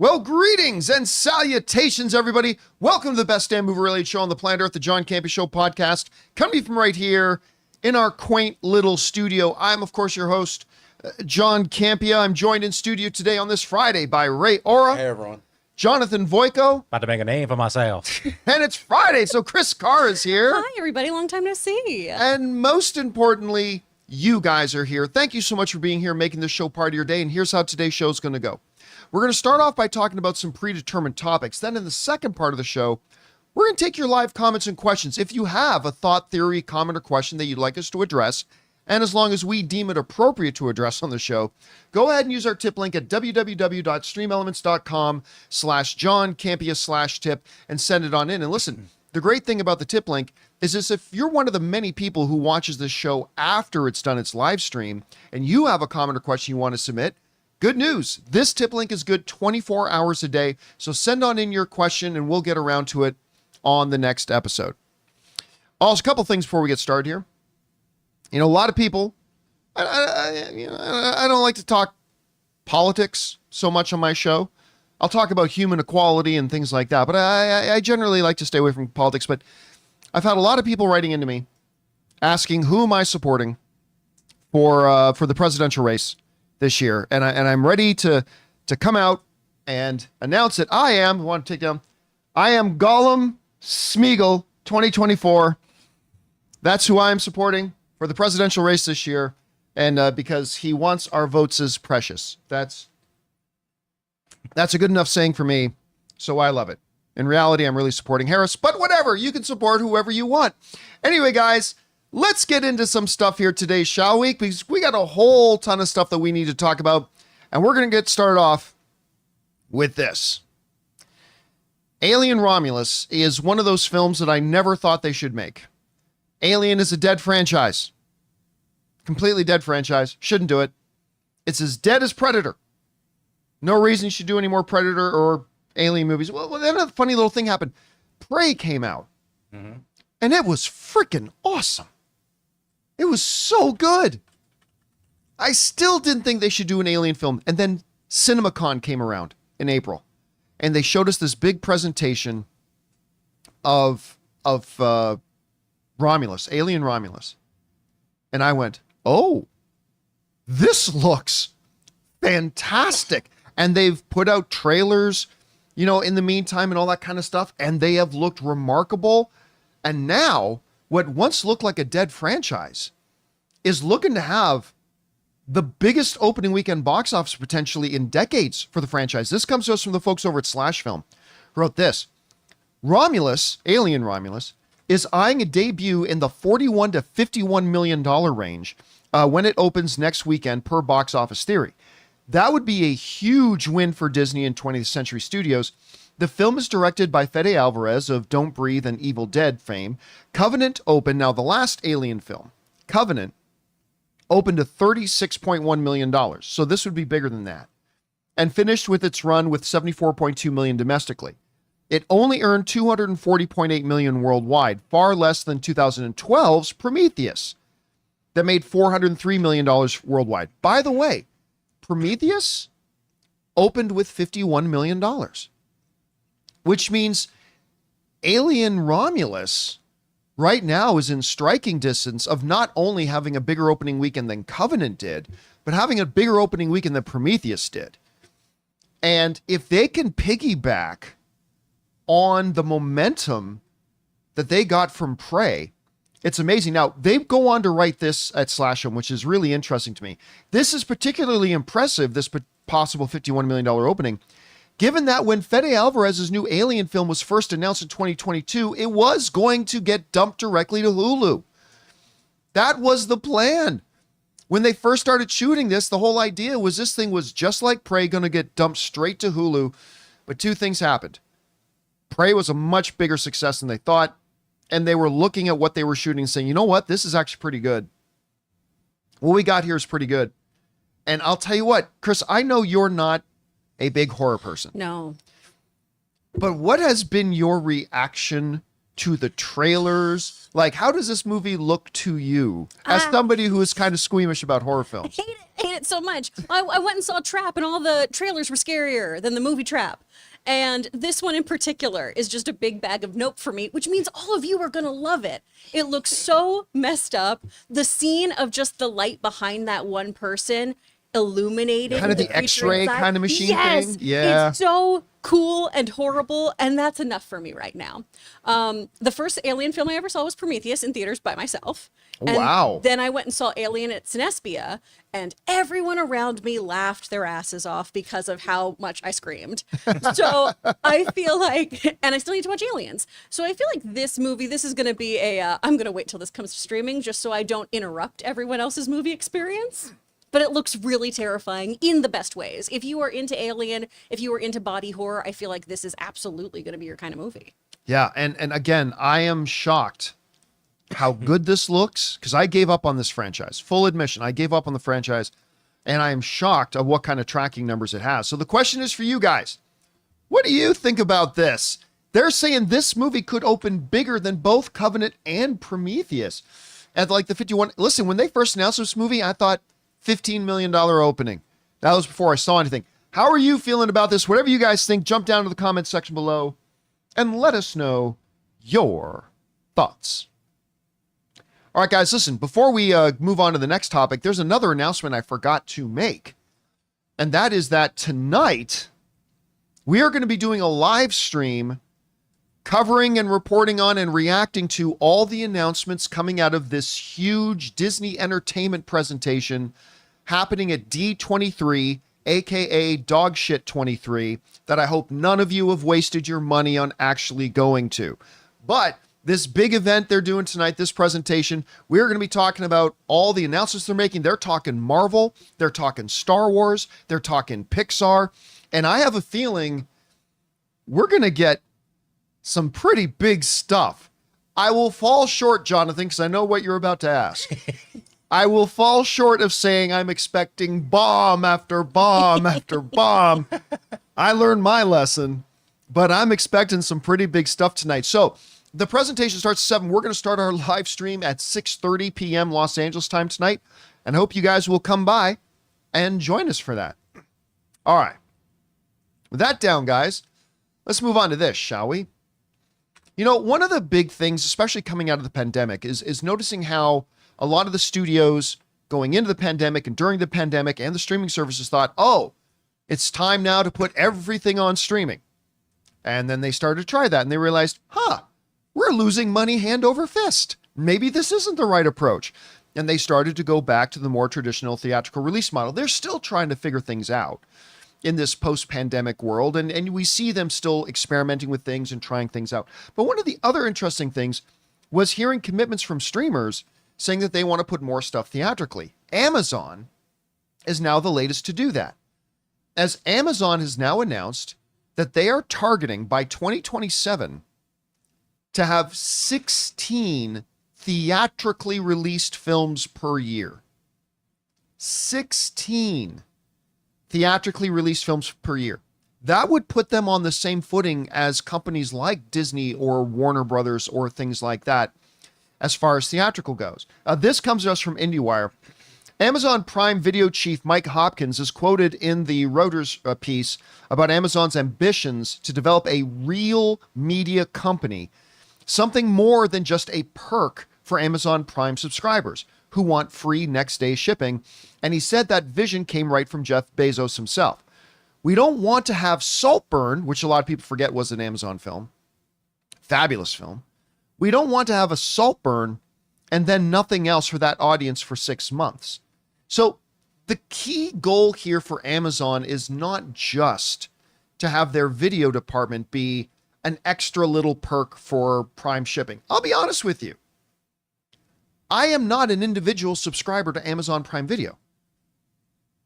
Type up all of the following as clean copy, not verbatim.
Well, greetings and salutations, everybody. Welcome to the best damn movie-related show on the planet Earth, the John Campea Show podcast, coming from right here in our quaint little studio. I'm, of course, your host, John Campea. I'm joined in studio today on this Friday by Ray Ora. Hey, everyone. Jonathan Voico. About to make a name for myself. And it's Friday, so Chris Carr is here. Hi, everybody. Long time no see. And most importantly, you guys are here. Thank you so much for being here, making this show part of your day. And here's how today's show is going to go. We're going to start off by talking about some predetermined topics. Then in the second part of the show, we're going to take your live comments and questions. If you have a thought, theory, comment, or question that you'd like us to address, and as long as we deem it appropriate to address on the show, go ahead and use our tip link at www.streamelements.com/JohnCampea/tip and send it on in. And listen, the great thing about the tip link is this: if you're one of the many people who watches this show after it's done its live stream and you have a comment or question you want to submit, good news. This tip link is good 24 hours a day. So send on in your question and we'll get around to it on the next episode. Also, a couple things before we get started here. You know, a lot of people, I don't like to talk politics so much on my show. I'll talk about human equality and things like that, but I generally like to stay away from politics. But I've had a lot of people writing into me asking, who am I supporting for the presidential race this year? And I'm ready to come out and announce it. I am Gollum Smeagol 2024. That's who I'm supporting for the presidential race this year. And because he wants our votes as precious. That's a good enough saying for me. So I love it. In reality, I'm really supporting Harris, but whatever, you can support whoever you want. Anyway, guys, let's get into some stuff here today, shall we? Because we got a whole ton of stuff that we need to talk about. And we're going to get started off with this. Alien Romulus is one of those films that I never thought they should make. Alien is a dead franchise. Completely dead franchise. Shouldn't do it. It's as dead as Predator. No reason you should do any more Predator or Alien movies. Well, then a funny little thing happened. Prey came out. Mm-hmm. And it was freaking awesome. It was so good. I still didn't think they should do an Alien film. And then CinemaCon came around in April. And they showed us this big presentation of Romulus, Alien Romulus. And I went, oh, this looks fantastic. And they've put out trailers, you know, in the meantime and all that kind of stuff. And they have looked remarkable. And now what once looked like a dead franchise is looking to have the biggest opening weekend box office potentially in decades for the franchise. This comes to us from the folks over at Slash Film, who wrote this. Romulus, Alien Romulus, is eyeing a debut in the $41 to $51 million range when it opens next weekend per Box Office Theory. That would be a huge win for Disney and 20th Century Studios. The film is directed by Fede Alvarez of Don't Breathe and Evil Dead fame. Covenant opened, now the last Alien film, Covenant, opened to $36.1 million. So this would be bigger than that. And finished with its run with $74.2 million domestically. It only earned $240.8 million worldwide, far less than 2012's Prometheus, that made $403 million worldwide. By the way, Prometheus opened with $51 million, which means Alien Romulus right now is in striking distance of not only having a bigger opening weekend than Covenant did, but having a bigger opening weekend than Prometheus did. And if they can piggyback on the momentum that they got from Prey, it's amazing. Now, they go on to write this at Slash'em, which is really interesting to me. This is particularly impressive, this possible $51 million opening, given that when Fede Alvarez's new Alien film was first announced in 2022, it was going to get dumped directly to Hulu. That was the plan. When they first started shooting this, the whole idea was this thing was just like Prey, going to get dumped straight to Hulu. But two things happened. Prey was a much bigger success than they thought, and they were looking at what they were shooting and saying, you know what, this is actually pretty good. What we got here is pretty good. And I'll tell you what, Chris, I know you're not a big horror person. No. But what has been your reaction to the trailers? Like, how does this movie look to you as somebody who is kind of squeamish about horror films? Hate it so much. I went and saw Trap, and all the trailers were scarier than the movie Trap. And this one in particular is just a big bag of nope for me, which means all of you are going to love it. It looks so messed up. The scene of just the light behind that one person illuminating kind of the X-ray kind of machine thing. Yeah. It's so cool and horrible, and that's enough for me right now. The first Alien film I ever saw was Prometheus in theaters by myself. And wow. Then I went and saw Alien at Cinespia, and everyone around me laughed their asses off because of how much I screamed. So I feel like, and I still need to watch Aliens. So I feel like this movie, this is going to be I'm going to wait till this comes to streaming just so I don't interrupt everyone else's movie experience. But it looks really terrifying in the best ways. If you are into Alien, if you are into body horror, I feel like this is absolutely going to be your kind of movie. Yeah, and again, I am shocked how good this looks, because I gave up on this franchise. Full admission, I gave up on the franchise, and I am shocked at what kind of tracking numbers it has. So the question is for you guys. What do you think about this? They're saying this movie could open bigger than both Covenant and Prometheus. At like the 51. Listen, when they first announced this movie, I thought $15 million opening. That was before I saw anything. How are you feeling about this? Whatever you guys think, jump down to the comments section below and let us know your thoughts. All right, guys, listen, before we move on to the next topic, there's another announcement I forgot to make. And that is that tonight, we are going to be doing a live stream covering and reporting on and reacting to all the announcements coming out of this huge Disney Entertainment presentation happening at D23, aka Dogshit 23, that I hope none of you have wasted your money on actually going to. But this big event they're doing tonight, this presentation, we're going to be talking about all the announcements they're making. They're talking Marvel, they're talking Star Wars, they're talking Pixar, and I have a feeling we're going to get some pretty big stuff. I will fall short, Jonathan, because I know what you're about to ask. I will fall short of saying I'm expecting bomb after bomb after bomb. I learned my lesson, but I'm expecting some pretty big stuff tonight. So the presentation starts at 7. We're going to start our live stream at 6:30 p.m. Los Angeles time tonight, and I hope you guys will come by and join us for that. All right. With that down, guys, let's move on to this, shall we? You know, one of the big things, especially coming out of the pandemic, is noticing how a lot of the studios going into the pandemic and during the pandemic and the streaming services thought, oh, it's time now to put everything on streaming. And then they started to try that and they realized, we're losing money hand over fist. Maybe this isn't the right approach. And they started to go back to the more traditional theatrical release model. They're still trying to figure things out in this post-pandemic world. And we see them still experimenting with things and trying things out. But one of the other interesting things was hearing commitments from streamers saying that they want to put more stuff theatrically. Amazon is now the latest to do that, as Amazon has now announced that they are targeting by 2027 to have 16 theatrically released films per year. 16 theatrically released films per year. That would put them on the same footing as companies like Disney or Warner Brothers or things like that as far as theatrical goes. This comes to us from IndieWire. Amazon Prime Video chief Mike Hopkins is quoted in the Reuters piece about Amazon's ambitions to develop a real media company, something more than just a perk for Amazon Prime subscribers who want free next day shipping. And he said that vision came right from Jeff Bezos himself. We don't want to have Saltburn, which a lot of people forget was an Amazon film. Fabulous film. We don't want to have a Saltburn and then nothing else for that audience for 6 months. So the key goal here for Amazon is not just to have their video department be an extra little perk for Prime shipping. I'll be honest with you. I am not an individual subscriber to Amazon Prime Video.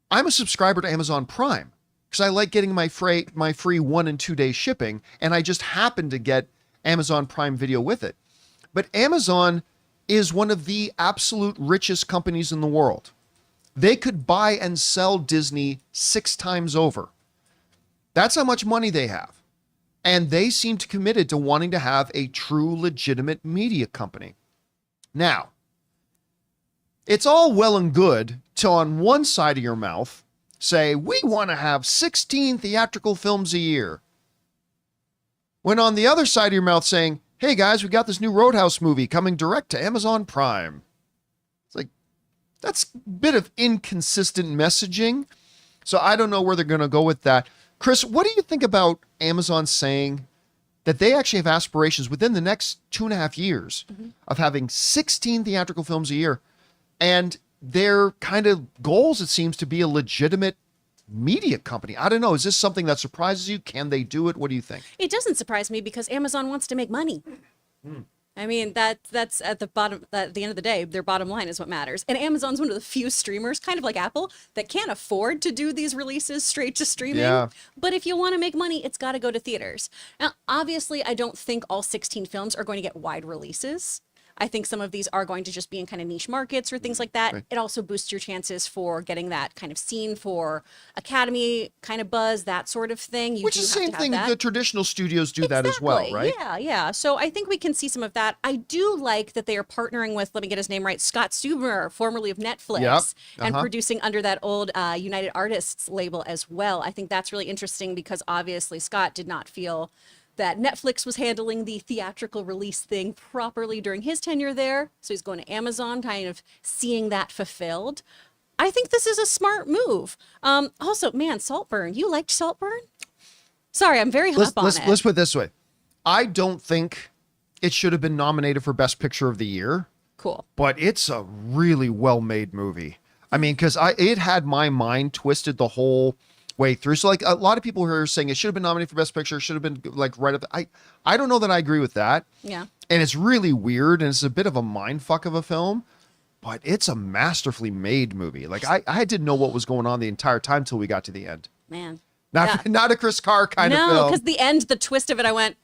I'm a subscriber to Amazon Prime because I like getting my free 1 and 2 day shipping, and I just happen to get Amazon Prime Video with it. But Amazon is one of the absolute richest companies in the world. They could buy and sell Disney 6 times over. That's how much money they have. And they seemed committed to wanting to have a true, legitimate media company. Now, it's all well and good to, on one side of your mouth, say, we want to have 16 theatrical films a year. When on the other side of your mouth saying, hey guys, we got this new Roadhouse movie coming direct to Amazon Prime. It's like, that's a bit of inconsistent messaging. So I don't know where they're going to go with that. Chris, what do you think about Amazon saying that they actually have aspirations within the next 2.5 years of having 16 theatrical films a year, and their kind of goals, it seems, to be a legitimate media company? I don't know. Is this something that surprises you? Can they do it? What do you think? It doesn't surprise me because Amazon wants to make money. I mean, that's at the bottom, at the end of the day, their bottom line is what matters. And Amazon's one of the few streamers, kind of like Apple, that can't afford to do these releases straight to streaming. Yeah. But if you want to make money, it's got to go to theaters. Now, obviously, I don't think all 16 films are going to get wide releases. I think some of these are going to just be in kind of niche markets or things like that. Right. It also boosts your chances for getting that kind of scene for Academy kind of buzz, that sort of thing. You Which do is the have same to have thing that. the traditional studios do that as well, Exactly. right? Yeah, yeah. So I think we can see some of that. I do like that they are partnering with, let me get his name right, Scott Stuber, formerly of Netflix, Yep. and producing under that old United Artists label as well. I think that's really interesting because obviously Scott did not feel that Netflix was handling the theatrical release thing properly during his tenure there. So he's going to Amazon, kind of seeing that fulfilled. I think this is a smart move. Also, man, Saltburn. You liked Saltburn? Sorry, I'm very hot on it. Let's put it this way. I don't think it should have been nominated for Best Picture of the Year, Cool. but it's a really well-made movie. I mean, because it had my mind twisted the whole way through. So like a lot of people who are saying it should have been nominated for Best Picture, should have been like right up. I don't know that I agree with that. Yeah. And it's really weird, and it's a bit of a mind fuck of a film, but it's a masterfully made movie. Like I didn't know what was going on the entire time till we got to the end. Man. Not a Chris Carr kind of No, film. because the end, the twist of it, I went,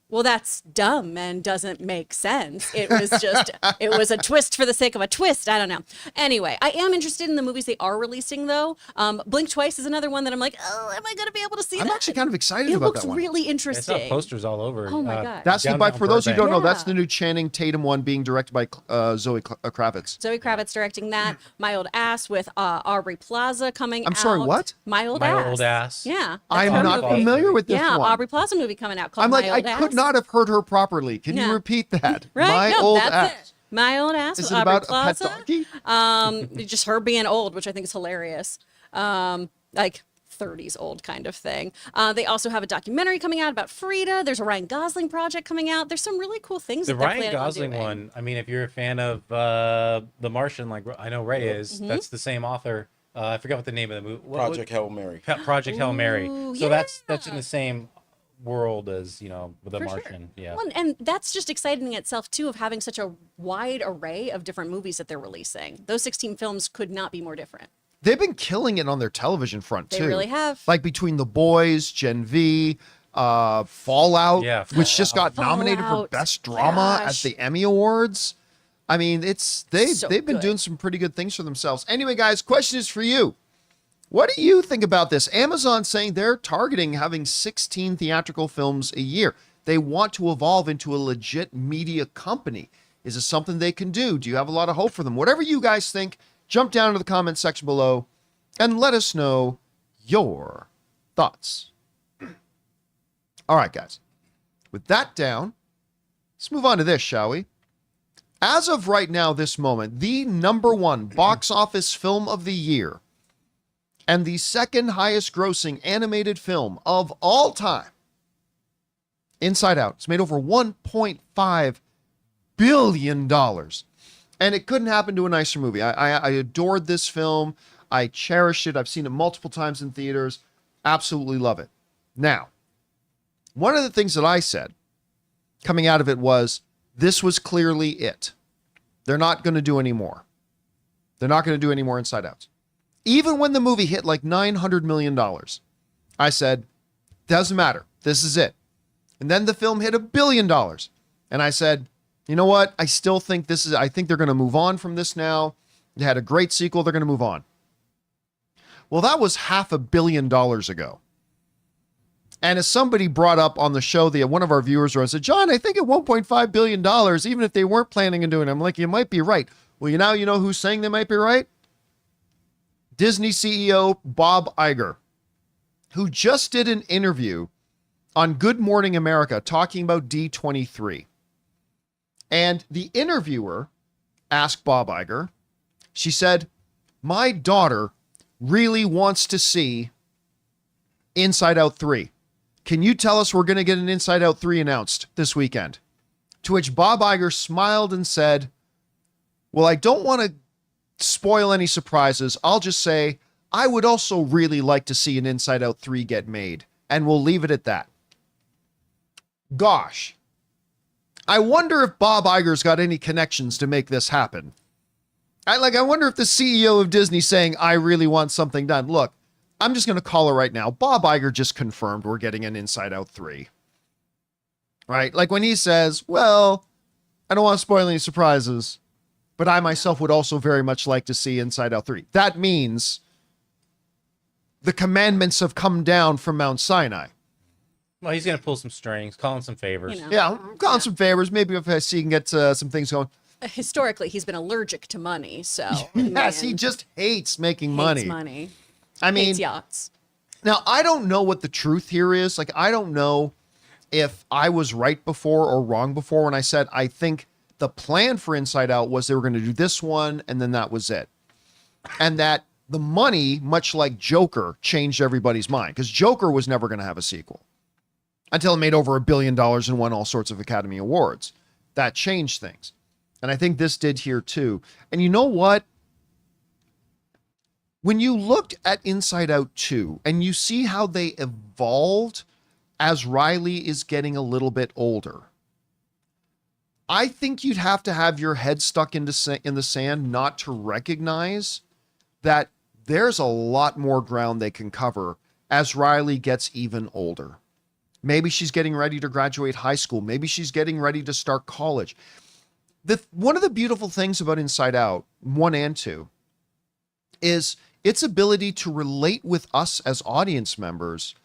well, that's dumb and doesn't make sense. It was just, it was a twist for the sake of a twist. I don't know. Anyway, I am interested in the movies they are releasing, though. Blink Twice is another one that I'm like, oh, am I going to be able to see I'm that? actually kind of excited It about looks that one. really I interesting. saw posters all over. Oh my God. That's the downtown for those who don't know, that's Yeah. the new Channing Tatum one being directed by Zoe Kravitz. Zoe Kravitz directing that. My Old Ass with Aubrey Plaza coming out. I'm sorry, what? My Old My Ass. Old Ass. Yeah. I'm her not movie. familiar with this Yeah, one. Aubrey Plaza movie coming out called I'm like, My I Old could Ass. not have heard her properly. Can Yeah. you repeat that? Right? My No, old that's ass. it. My Old Ass Is with it Aubrey about a pet Plaza. donkey? Just her being old, which I think is hilarious. Like 30s old kind of thing. They also have a documentary coming out about Frida. There's a Ryan Gosling project coming out. There's some really cool things. The that they're Ryan planning on Gosling doing. one, I mean, if you're a fan of The Martian, like I know Ray is, Mm-hmm. that's the same author. I forgot what the name of the movie. Project Hail Mary. Project Hail Mary. Ooh, So that's in yeah. the same world as, The For sure. Martian. Yeah. Well, and that's just exciting in itself too, of having such a wide array of different movies that they're releasing. Those 16 films could not be more different. They've been killing it on their television front They too. really have. Like between The Boys, Gen V, Fallout, Yeah, which just got nominated for Fallout. Best Drama Gosh. at the Emmy Awards. I mean, they've So been good. doing some pretty good things for themselves. Anyway, guys, question is for you. What do you think about this? Amazon saying they're targeting having 16 theatrical films a year. They want to evolve into a legit media company. Is this something they can do? Do you have a lot of hope for them? Whatever you guys think, jump down to the comment section below and let us know your thoughts. All right, guys. With that down, let's move on to this, shall we? As of right now, this moment, the #1 box office film of the year and the second highest grossing animated film of all time, Inside Out. It's made over $1.5 billion. And it couldn't happen to a nicer movie. I adored this film. I cherished it. I've seen it multiple times in theaters. Absolutely love it. Now, one of the things that I said coming out of it was, this was clearly it. They're not going to do any more. They're not going to do any more Inside Outs. Even when the movie hit like $900 million, I said, doesn't matter. This is it. And then the film hit $1 billion. And I said, you know what? I still think I think they're going to move on from this now. They had a great sequel. They're going to move on. Well, that was $500 million ago. And as somebody brought up on the show, one of our viewers said, John, I think at $1.5 billion, even if they weren't planning on doing it, I'm like, you might be right. Well, you know who's saying they might be right? Disney CEO Bob Iger, who just did an interview on Good Morning America talking about D23. And the interviewer asked Bob Iger, she said, my daughter really wants to see Inside Out 3. Can you tell us we're going to get an Inside Out 3 announced this weekend? To which Bob Iger smiled and said, well, I don't want to spoil any surprises. I'll just say, I would also really like to see an Inside Out 3 get made. And we'll leave it at that. Gosh. I wonder if Bob Iger's got any connections to make this happen. I wonder if the CEO of Disney saying, I really want something done. Look, I'm just going to call it right now. Bob Iger just confirmed we're getting an Inside Out 3. Right? Like when he says, well, I don't want to spoil any surprises, but I myself would also very much like to see Inside Out 3. That means the commandments have come down from Mount Sinai. Well, he's going to pull some strings, call in some favors. Yeah, I'm calling some favors. Maybe if I see he can get some things going. Historically, he's been allergic to money, so yes, he just hates making money. I mean, hates yachts. Now, I don't know what the truth here is. Like, I don't know if I was right before or wrong before when I said I think the plan for Inside Out was they were going to do this one and then that was it. And that the money, much like Joker, changed everybody's mind because Joker was never going to have a sequel until it made over $1 billion and won all sorts of Academy Awards. That changed things. And I think this did here too. And you know what? When you looked at Inside Out 2 and you see how they evolved as Riley is getting a little bit older, I think you'd have to have your head stuck in the sand not to recognize that there's a lot more ground they can cover as Riley gets even older. Maybe she's getting ready to graduate high school. Maybe she's getting ready to start college. One of the beautiful things about Inside Out 1 and 2 is its ability to relate with us as audience members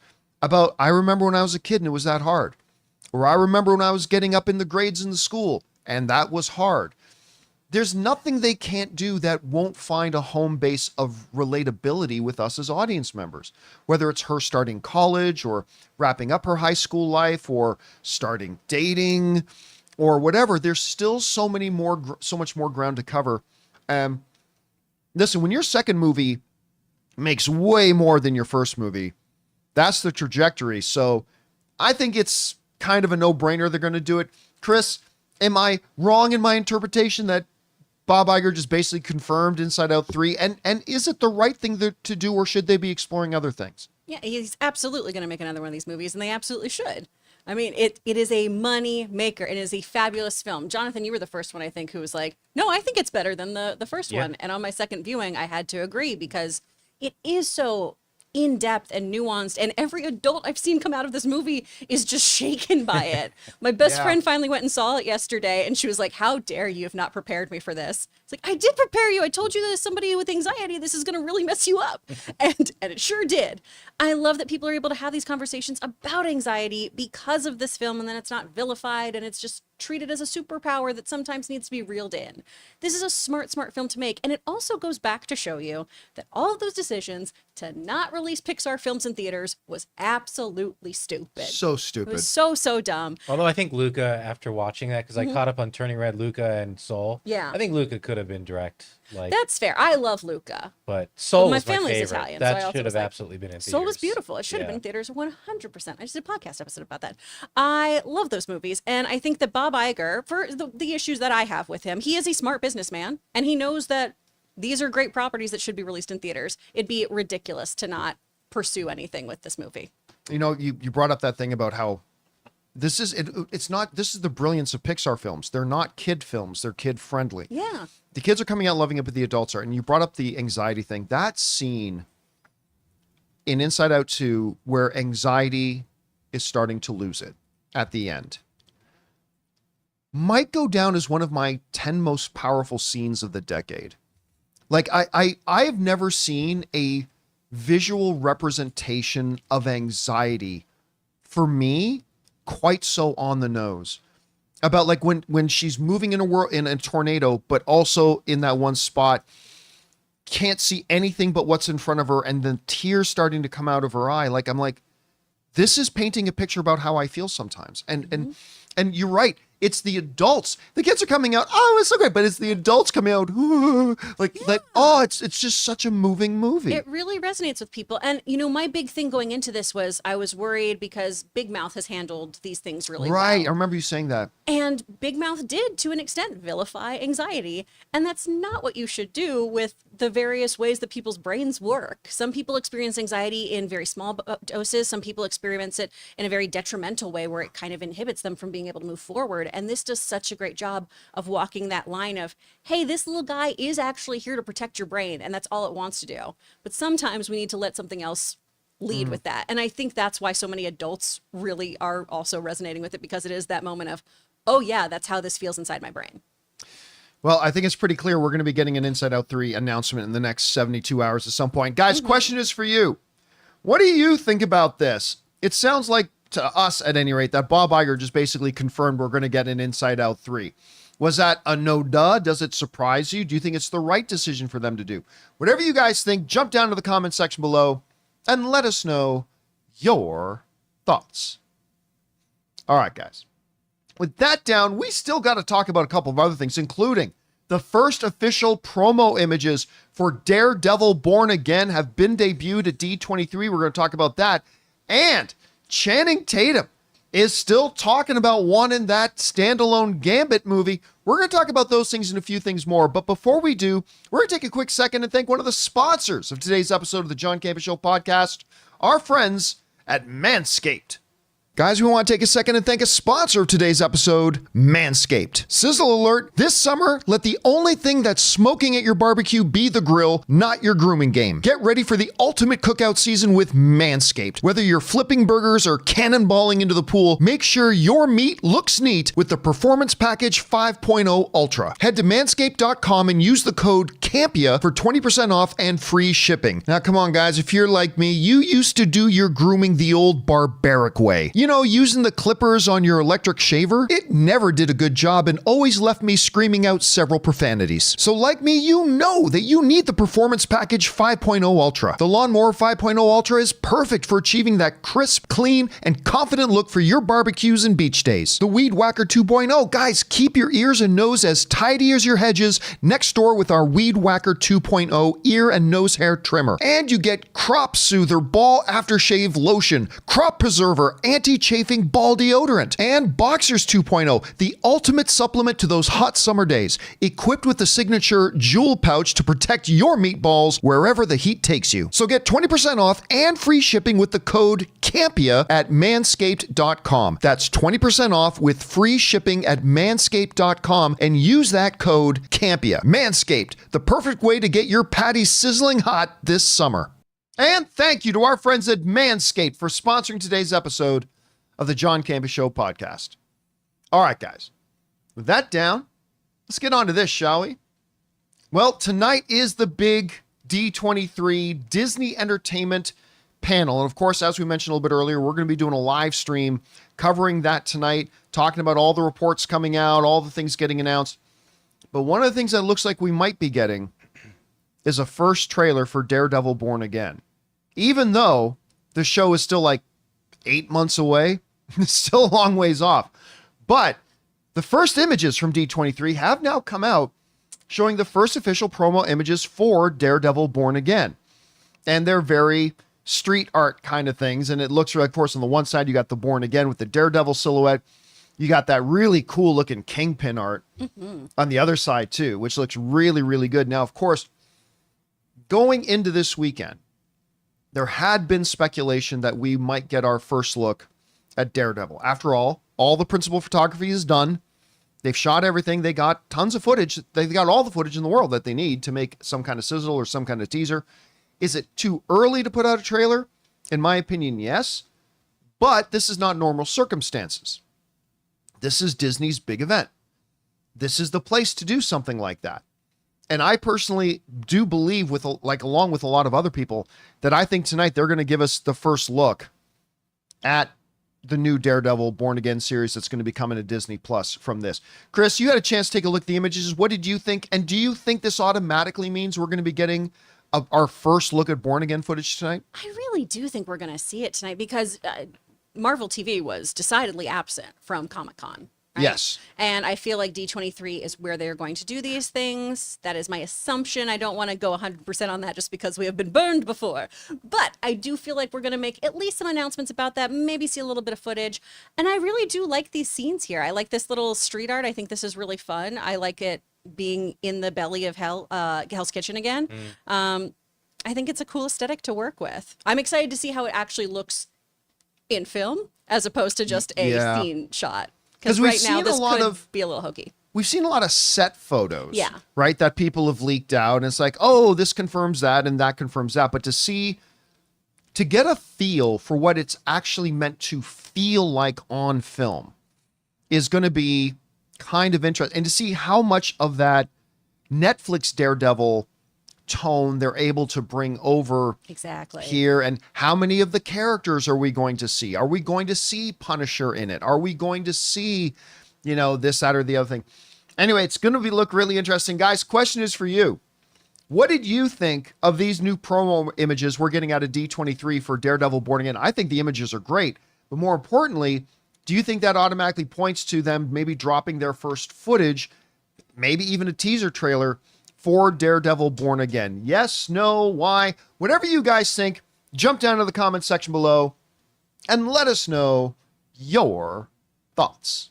about, I remember when I was a kid and it was that hard. Or I remember when I was getting up in the grades in the school and that was hard. There's nothing they can't do that won't find a home base of relatability with us as audience members. Whether it's her starting college or wrapping up her high school life or starting dating or whatever, there's still so much more ground to cover. Listen, when your second movie makes way more than your first movie, that's the trajectory. So I think it's kind of a no-brainer they're going to do it. Chris, am I wrong in my interpretation that Bob Iger just basically confirmed Inside Out 3? And is it the right thing to do, or should they be exploring other things? Yeah, he's absolutely going to make another one of these movies, and they absolutely should. I mean, it is a money maker. It is a fabulous film. Jonathan, you were the first one, I think, who was like, no, I think it's better than the first one. And on my second viewing, I had to agree because it is so in-depth and nuanced, and every adult I've seen come out of this movie is just shaken by it. My best friend finally went and saw it yesterday, and she was like, how dare you have not prepared me for this? It's like, I did prepare you. I told you that as somebody with anxiety, this is going to really mess you up. And it sure did. I love that people are able to have these conversations about anxiety because of this film, and then it's not vilified, and it's just treated as a superpower that sometimes needs to be reeled in. This is a smart film to make, and it also goes back to show you that all of those decisions to not release Pixar films in theaters was absolutely stupid. So stupid. It was so dumb. Although I think Luca, after watching that, because I caught up on Turning Red, Luca and Soul. Yeah. I think Luca could have been direct. That's fair. I love Luca. But Soul my was my family's favorite. Italian, so I That also should was have like, absolutely been in theaters. Soul was beautiful. It should have been in theaters 100%. I just did a podcast episode about that. I love those movies. And I think that Bob Iger, for the issues that I have with him, he is a smart businessman. And he knows that these are great properties that should be released in theaters. It'd be ridiculous to not pursue anything with this movie. You know, you brought up that thing about how this is the brilliance of Pixar films. They're not kid films. They're kid friendly. Yeah. The kids are coming out loving it, but the adults are. And you brought up the anxiety thing. That scene in Inside Out 2 where anxiety is starting to lose it at the end might go down as one of my 10 most powerful scenes of the decade. Like I've never seen a visual representation of anxiety for me, quite so on the nose. About like when she's moving in a tornado, but also in that one spot, can't see anything but what's in front of her, and then tears starting to come out of her eye. Like, I'm like, this is painting a picture about how I feel sometimes. And you're right. It's the adults. The kids are coming out. Oh, it's so great. But it's the adults coming out. It's just such a moving movie. It really resonates with people. And, my big thing going into this was I was worried because Big Mouth has handled these things really well. Right. I remember you saying that. And Big Mouth did, to an extent, vilify anxiety. And that's not what you should do with the various ways that people's brains work. Some people experience anxiety in very small doses. Some people experience it in a very detrimental way where it kind of inhibits them from being able to move forward. And this does such a great job of walking that line of, hey, this little guy is actually here to protect your brain, and that's all it wants to do. But sometimes we need to let something else lead with that. And I think that's why so many adults really are also resonating with it, because it is that moment of, oh yeah, that's how this feels inside my brain. Well, I think it's pretty clear we're going to be getting an Inside Out 3 announcement in the next 72 hours at some point. Guys, question is for you. What do you think about this? It sounds like, to us at any rate, that Bob Iger just basically confirmed we're going to get an Inside Out 3. Was that a no-duh? Does it surprise you? Do you think it's the right decision for them to do? Whatever you guys think, jump down to the comment section below and let us know your thoughts. All right, guys. With that down, we still got to talk about a couple of other things, including the first official promo images for Daredevil Born Again have been debuted at D23. We're going to talk about that. And Channing Tatum is still talking about wanting that standalone Gambit movie. We're going to talk about those things and a few things more. But before we do, we're going to take a quick second and thank one of the sponsors of today's episode of the John Campea Show podcast, our friends at Manscaped. Guys, we want to take a second and thank a sponsor of today's episode, Manscaped. Sizzle alert, this summer, let the only thing that's smoking at your barbecue be the grill, not your grooming game. Get ready for the ultimate cookout season with Manscaped. Whether you're flipping burgers or cannonballing into the pool, make sure your meat looks neat with the Performance Package 5.0 Ultra. Head to manscaped.com and use the code Campea for 20% off and free shipping. Now, come on, guys, if you're like me, you used to do your grooming the old barbaric way. Using the clippers on your electric shaver, it never did a good job and always left me screaming out several profanities. So like me, you know that you need the Performance Package 5.0 Ultra. The Lawnmower 5.0 Ultra is perfect for achieving that crisp, clean, and confident look for your barbecues and beach days. The Weed Whacker 2.0, guys, keep your ears and nose as tidy as your hedges next door with our Weed Whacker 2.0 ear and nose hair trimmer. And you get Crop Soother Ball Aftershave Lotion, Crop Preserver, Anti-Chafing Ball Deodorant, and Boxers 2.0, the ultimate supplement to those hot summer days, equipped with the signature jewel pouch to protect your meatballs wherever the heat takes you. So get 20% off and free shipping with the code Campea at manscaped.com. That's 20% off with free shipping at manscaped.com and use that code Campea. Manscaped, the perfect way to get your patties sizzling hot this summer. And thank you to our friends at Manscaped for sponsoring today's episode of the John Campea Show podcast. All right, guys. With that down, let's get on to this, shall we? Well, tonight is the big D23 Disney Entertainment panel. And of course, as we mentioned a little bit earlier, we're going to be doing a live stream covering that tonight, talking about all the reports coming out, all the things getting announced. But one of the things that looks like we might be getting is a first trailer for Daredevil Born Again. Even though the show is still like 8 months away, it's still a long ways off. But the first images from D23 have now come out showing the first official promo images for Daredevil Born Again. And they're very street art kind of things. And it looks like, of course, on the one side, you got the Born Again with the Daredevil silhouette. You got that really cool looking Kingpin art on the other side too, which looks really, really good. Now, of course, going into this weekend, there had been speculation that we might get our first look at Daredevil. After all the principal photography is done. They've shot everything. They got tons of footage. They've got all the footage in the world that they need to make some kind of sizzle or some kind of teaser. Is it too early to put out a trailer? In my opinion, yes. But this is not normal circumstances. This is Disney's big event. This is the place to do something like that. And I personally do believe, along with a lot of other people, that I think tonight they're going to give us the first look at the new Daredevil Born Again series that's going to be coming to Disney Plus from this. Chris, you had a chance to take a look at the images. What did you think? And do you think this automatically means we're going to be getting our first look at Born Again footage tonight? I really do think we're going to see it tonight because Marvel TV was decidedly absent from Comic-Con. Right? Yes. And I feel like D23 is where they're going to do these things. That is my assumption. I don't want to go 100% on that just because we have been burned before. But I do feel like we're going to make at least some announcements about that, maybe see a little bit of footage. And I really do like these scenes here. I like this little street art. I think this is really fun. I like it being in the belly of Hell's Kitchen again. I think it's a cool aesthetic to work with. I'm excited to see how it actually looks in film as opposed to just a scene shot. Because right now this could be a little hokey. We've seen a lot of set photos, Yeah. right, that people have leaked out. And it's like, oh, this confirms that and that confirms that. But to get a feel for what it's actually meant to feel like on film is going to be kind of interesting. And to see how much of that Netflix Daredevil tone they're able to bring over here, and how many of the characters are we going to see? Are we going to see Punisher in it? Are we going to see, this, that, or the other thing? Anyway, it's going to look really interesting. Guys, question is for you. What did you think of these new promo images we're getting out of D23 for Daredevil Born Again? I think the images are great, but more importantly, do you think that automatically points to them maybe dropping their first footage, maybe even a teaser trailer for Daredevil Born Again? Yes, no, why? Whatever you guys think, jump down to the comment section below and let us know your thoughts.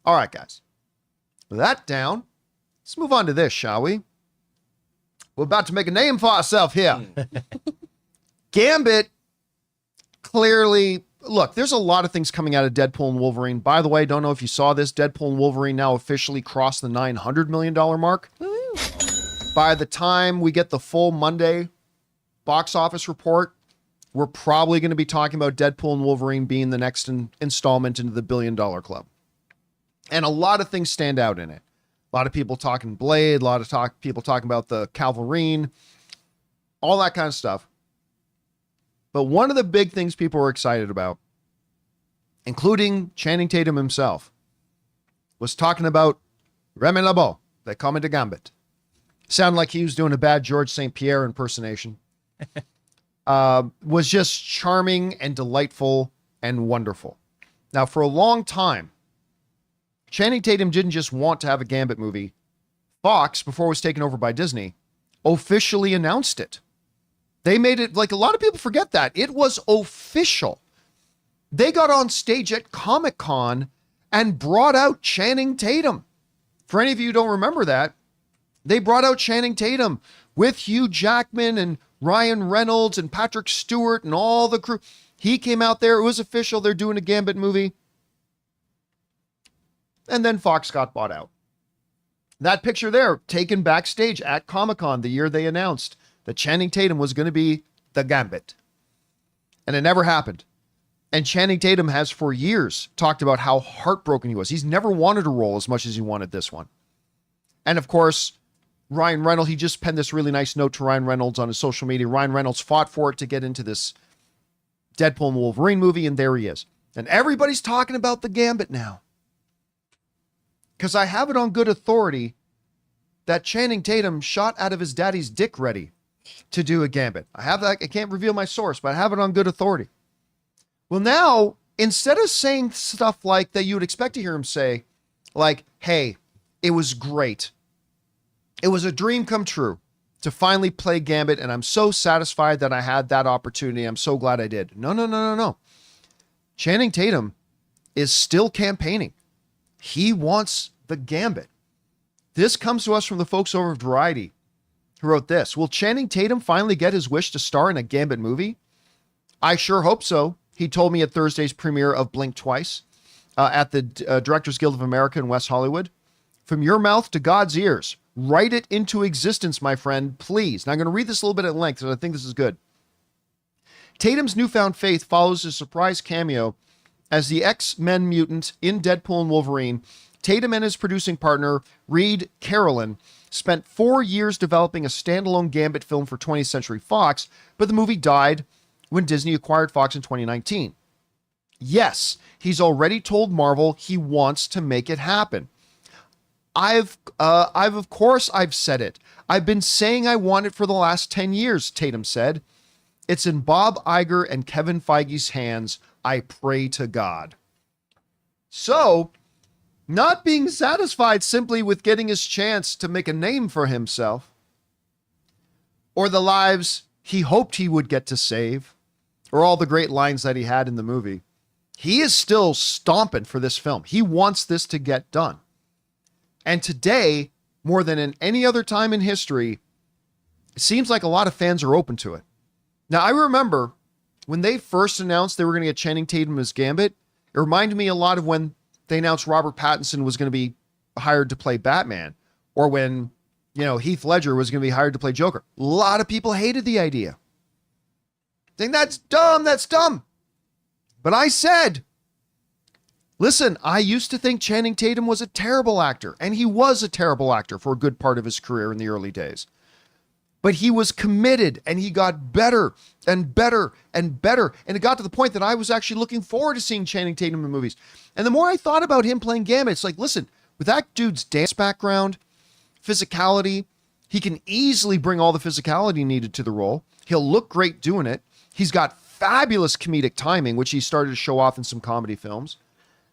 All right, guys. With that down, let's move on to this, shall we? We're about to make a name for ourselves here. Gambit, clearly, look, there's a lot of things coming out of Deadpool and Wolverine. By the way, don't know if you saw this, Deadpool and Wolverine now officially crossed the $900 million mark. Woo-hoo. By the time we get the full Monday box office report, we're probably going to be talking about Deadpool and Wolverine being the next installment into the $1 billion club. And a lot of things stand out in it. A lot of people talking Blade, a lot of people talking about the Calverine, all that kind of stuff. But one of the big things people were excited about, including Channing Tatum himself, was talking about Remy LeBeau, they call me the Gambit. Sounded like he was doing a bad George St. Pierre impersonation. Was just charming and delightful and wonderful. Now, for a long time, Channing Tatum didn't just want to have a Gambit movie. Fox, before it was taken over by Disney, officially announced it. They made it, like a lot of people forget that. It was official. They got on stage at Comic-Con and brought out Channing Tatum. For any of you who don't remember that, they brought out Channing Tatum with Hugh Jackman and Ryan Reynolds and Patrick Stewart and all the crew. He came out there. It was official. They're doing a Gambit movie. And then Fox got bought out. That picture there, taken backstage at Comic-Con the year they announced that Channing Tatum was going to be the Gambit. And it never happened. And Channing Tatum has for years talked about how heartbroken he was. He's never wanted a role as much as he wanted this one. And of course, Ryan Reynolds, he just penned this really nice note to Ryan Reynolds on his social media. Ryan Reynolds fought for it to get into this Deadpool and Wolverine movie, and there he is. And everybody's talking about the Gambit now. Because I have it on good authority that Channing Tatum shot out of his daddy's dick ready to do a Gambit. I have that. I can't reveal my source, but I have it on good authority. Well, now, instead of saying stuff like that you would expect to hear him say, like, hey, it was great. It was a dream come true to finally play Gambit, and I'm so satisfied that I had that opportunity. I'm so glad I did. No. Channing Tatum is still campaigning. He wants the Gambit. This comes to us from the folks over at Variety who wrote this. Will Channing Tatum finally get his wish to star in a Gambit movie? I sure hope so. He told me at Thursday's premiere of Blink Twice at the Directors Guild of America in West Hollywood. From your mouth to God's ears. Write it into existence, my friend, please. Now I'm going to read this a little bit at length because I think this is good. Tatum's newfound faith follows a surprise cameo as the X-Men mutant in Deadpool and Wolverine. Tatum and his producing partner, Reed Carolyn, spent 4 years developing a standalone Gambit film for 20th Century Fox, but the movie died when Disney acquired Fox in 2019. Yes, he's already told Marvel he wants to make it happen. I've of course I've said it. I've been saying I want it for the last 10 years, Tatum said. It's in Bob Iger and Kevin Feige's hands. I pray to God. So, not being satisfied simply with getting his chance to make a name for himself, or the lives he hoped he would get to save, or all the great lines that he had in the movie, he is still stomping for this film. He wants this to get done. And today, more than in any other time in history, it seems like a lot of fans are open to it. Now, I remember when they first announced they were going to get Channing Tatum as Gambit, it reminded me a lot of when they announced Robert Pattinson was going to be hired to play Batman, or when, Heath Ledger was going to be hired to play Joker. A lot of people hated the idea. Think that's dumb. But I said, listen, I used to think Channing Tatum was a terrible actor, and he was a terrible actor for a good part of his career in the early days. But he was committed, and he got better and better and better. And it got to the point that I was actually looking forward to seeing Channing Tatum in movies. And the more I thought about him playing Gambit, it's like, listen, with that dude's dance background, physicality, he can easily bring all the physicality needed to the role. He'll look great doing it. He's got fabulous comedic timing, which he started to show off in some comedy films.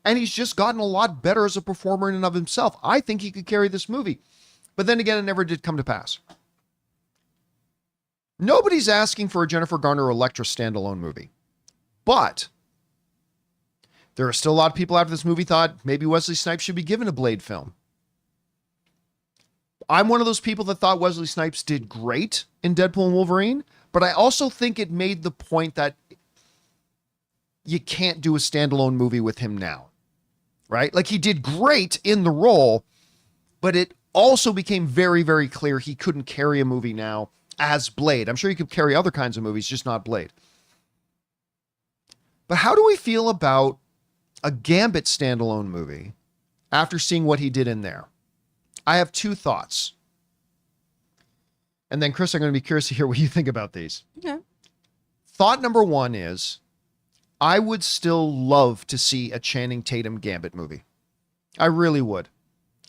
And he's just gotten a lot better as a performer in and of himself. I think he could carry this movie. But then again, it never did come to pass. Nobody's asking for a Jennifer Garner Elektra standalone movie. But there are still a lot of people after this movie thought maybe Wesley Snipes should be given a Blade film. I'm one of those people that thought Wesley Snipes did great in Deadpool and Wolverine, but I also think it made the point that you can't do a standalone movie with him now, right? Like, he did great in the role, but it also became very, very clear he couldn't carry a movie now as Blade. I'm sure he could carry other kinds of movies, just not Blade. But how do we feel about a Gambit standalone movie after seeing what he did in there? I have two thoughts. And then, Chris, I'm going to be curious to hear what you think about these. Okay. Thought number one is, I would still love to see a Channing Tatum Gambit movie. I really would.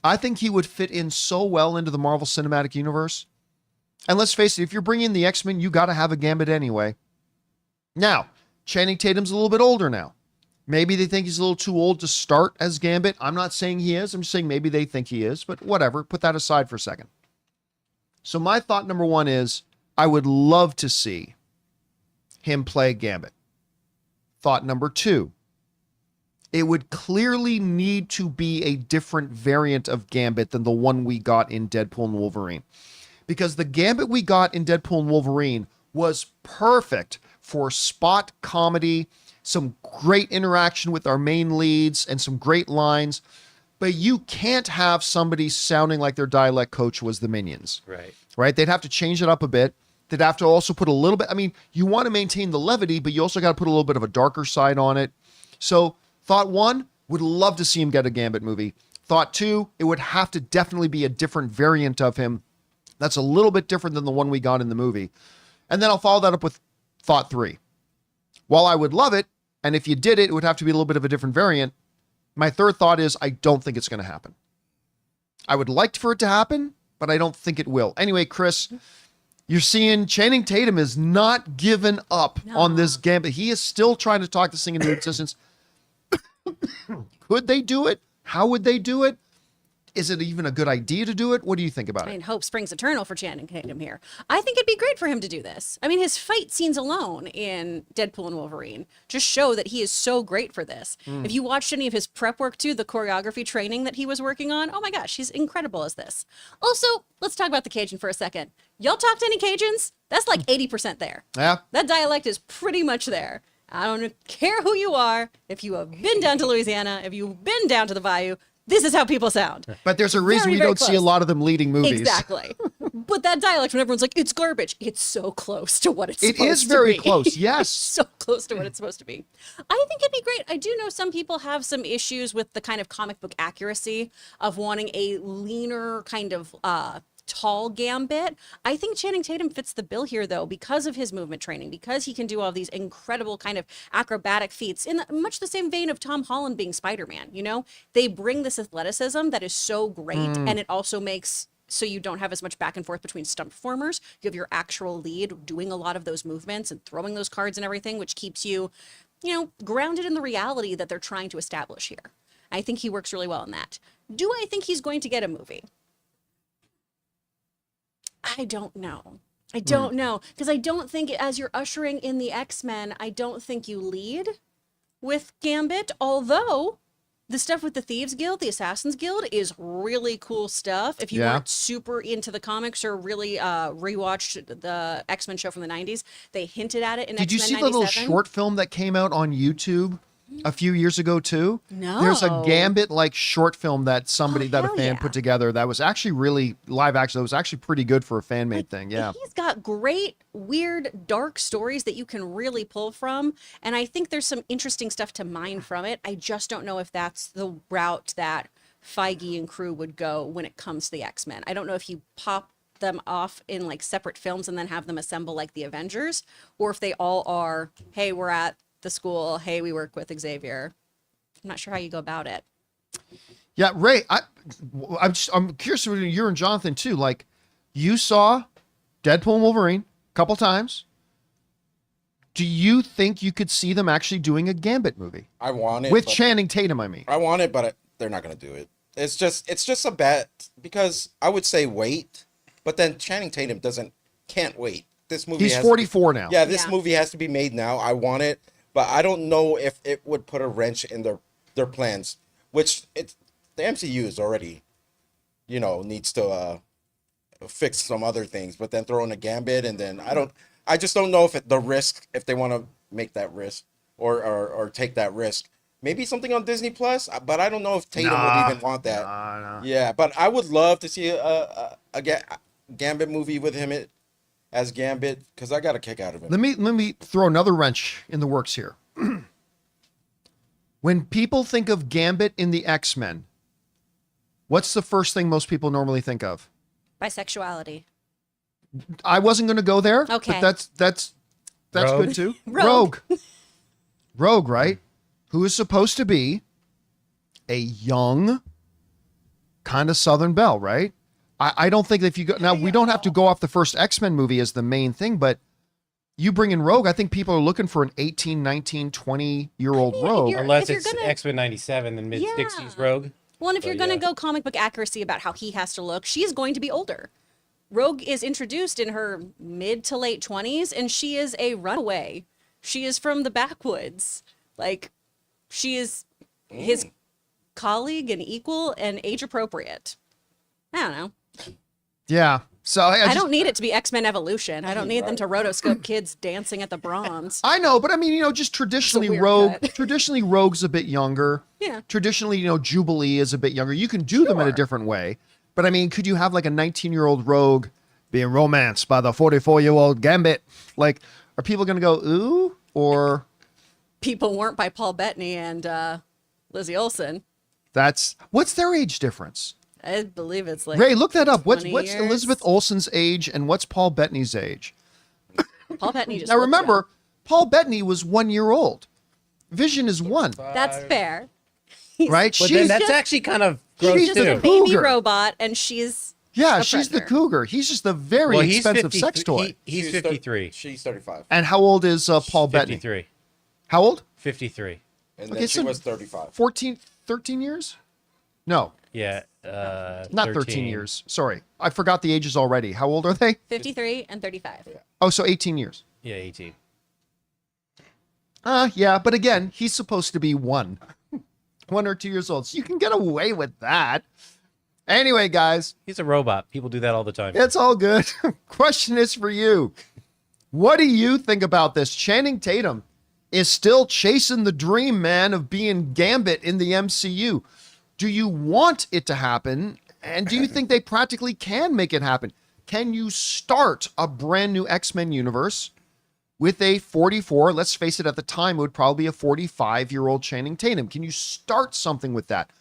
I think he would fit in so well into the Marvel Cinematic Universe. And let's face it, if you're bringing in the X-Men, you got to have a Gambit anyway. Now, Channing Tatum's a little bit older now. Maybe they think he's a little too old to start as Gambit. I'm not saying he is. I'm just saying maybe they think he is, but whatever. Put that aside for a second. So my thought number one is, I would love to see him play Gambit. Thought number two, it would clearly need to be a different variant of Gambit than the one we got in Deadpool and Wolverine. Because the Gambit we got in Deadpool and Wolverine was perfect for spot comedy, some great interaction with our main leads, and some great lines. But you can't have somebody sounding like their dialect coach was the Minions. Right? They'd have to change it up a bit. They'd have to also put a little bit, you want to maintain the levity, but you also got to put a little bit of a darker side on it. So thought one, would love to see him get a Gambit movie. Thought two, it would have to definitely be a different variant of him that's a little bit different than the one we got in the movie. And then I'll follow that up with thought three. While I would love it, and if you did it, it would have to be a little bit of a different variant. My third thought is, I don't think it's going to happen. I would like for it to happen, but I don't think it will. Anyway, Chris, you're seeing Channing Tatum is not given up on this Gambit. He is still trying to talk this thing into existence. Could they do it? How would they do it? Is it even a good idea to do it? What do you think about it? Hope springs eternal for Channing Tatum here. I think it'd be great for him to do this. His fight scenes alone in Deadpool and Wolverine just show that he is so great for this. If you watched any of his prep work too, the choreography training that he was working on, oh my gosh, he's incredible as this. Also, let's talk about the Cajun for a second. Y'all talk to any Cajuns? That's like 80% there. Yeah. That dialect is pretty much there. I don't care who you are. If you have been down to Louisiana, if you've been down to the Bayou, this is how people sound. But there's a reason we don't see a lot of them leading movies. Exactly. But that dialect, when everyone's like, it's garbage, it's so close to what it's supposed to be. It is very close, yes. It's so close to what it's supposed to be. I think it'd be great. I do know some people have some issues with the kind of comic book accuracy of wanting a leaner kind of tall Gambit. I think Channing Tatum fits the bill here, though, because of his movement training, because he can do all these incredible kind of acrobatic feats in much the same vein of Tom Holland being Spider-Man. You know, they bring this athleticism that is so great, and it also makes so you don't have as much back and forth between stunt performers. You have your actual lead doing a lot of those movements and throwing those cards and everything, which keeps you, you know, grounded in the reality that they're trying to establish here. I think he works really well in that. Do I think he's going to get a movie? I don't know. I don't know. Because I don't think, as you're ushering in the X-Men, I don't think you lead with Gambit, although the stuff with the Thieves Guild, the Assassins Guild, is really cool stuff. If you weren't super into the comics or really rewatched the X-Men show from the 90s, they hinted at it in X-Men 97. Did you see the little short film that came out on YouTube a few years ago too? No. There's a Gambit like short film that somebody that a hell fan yeah. put together that was actually really live action. That was actually pretty good for a fan made thing. Yeah. He's got great, weird, dark stories that you can really pull from. And I think there's some interesting stuff to mine from it. I just don't know if that's the route that Feige and crew would go when it comes to the X-Men. I don't know if you pop them off in like separate films and then have them assemble like the Avengers, or if they all are, hey, we're at the school, hey, we work with Xavier. I'm not sure how you go about it. Yeah, Ray, I'm curious with you and Jonathan too. Like, you saw Deadpool and Wolverine a couple times. Do you think you could see them actually doing a Gambit movie? I want it with but- Channing Tatum. I mean, I want it, but they're not gonna do it. It's just a bet because I would say wait, but then Channing Tatum can't wait. This movie he's 44 now. Yeah, this Yeah. movie has to be made now. I want it, but I don't know if it would put a wrench in their plans. Which the MCU is already, needs to fix some other things. But then throw in a Gambit, and then I just don't know if they want to make that risk or take that risk. Maybe something on Disney Plus, but I don't know if Tatum would even want that. Nah. Yeah, but I would love to see a Gambit movie with him as Gambit because I got a kick out of it. Let me throw another wrench in the works here. When people think of Gambit in the X-Men, what's the first thing most people normally think of? Bisexuality. I wasn't going to go there, Okay. but that's Rogue. good too. Rogue. Rogue, right? Who is supposed to be a young kind of Southern Belle, right? I don't think that if you go now, we don't have to go off the first X-Men movie as the main thing, but you bring in Rogue, I think people are looking for an 18, 19, 20-year-old Rogue. Unless if it's you're gonna- X-Men 97 and mid-60s Yeah. Rogue. Well, and if But you're going to yeah. go comic book accuracy about how he has to look, she's going to be older. Rogue is introduced in her mid to late 20s, and she is a runaway. She is from the backwoods. Like, she is his colleague and equal and age appropriate. I don't know. Yeah. So I I don't need it to be X-Men Evolution. I don't need them to rotoscope kids dancing at the Bronze. I know, but I mean, just traditionally weird Rogue, cut. traditionally Rogue's a bit younger. Yeah. Traditionally, Jubilee is a bit younger. You can do them in a Sure. different way. But I mean, could you have like a 19-year-old Rogue being romanced by the 44-year-old Gambit? Like, are people going to go, ooh? Or People weren't by Paul Bettany and Lizzie Olsen. what's their age difference? I believe it's like Ray, look that up. What's 20 years. Elizabeth Olsen's age and what's Paul Bettany's age? Paul Bettany just Now looks remember, young. Paul Bettany was 1 year old. Vision is 1, That's fair. right? But then She's that's just- actually kind of gross she's Just the a too. cougar. baby robot, and she's yeah, a she's the predator. cougar. He's just a very Well, he's expensive 50 sex toy. He's She's 53. She's 35, And how old is Paul Bettany? 53. How old? 53. and Okay, then she so- was 35. 14, 13 years? No, Yeah. not 13 years. Sorry. I forgot the ages already. How old are they? 53 and 35. Oh, so 18 years. Yeah, 18. Yeah, but again, he's supposed to be 1 or 2 years old. So you can get away with that. Anyway, guys, He's a robot. People do that all the time. it's all good. Question is for you. What do you think about this? Channing Tatum is still chasing the dream, man, of being Gambit in the MCU. Do you want it to happen? And do you think they practically can make it happen? Can you start a brand new X-Men universe with a 44, let's face it, at the time, it would probably be a 45-year-old Channing Tatum? Can you start something with that?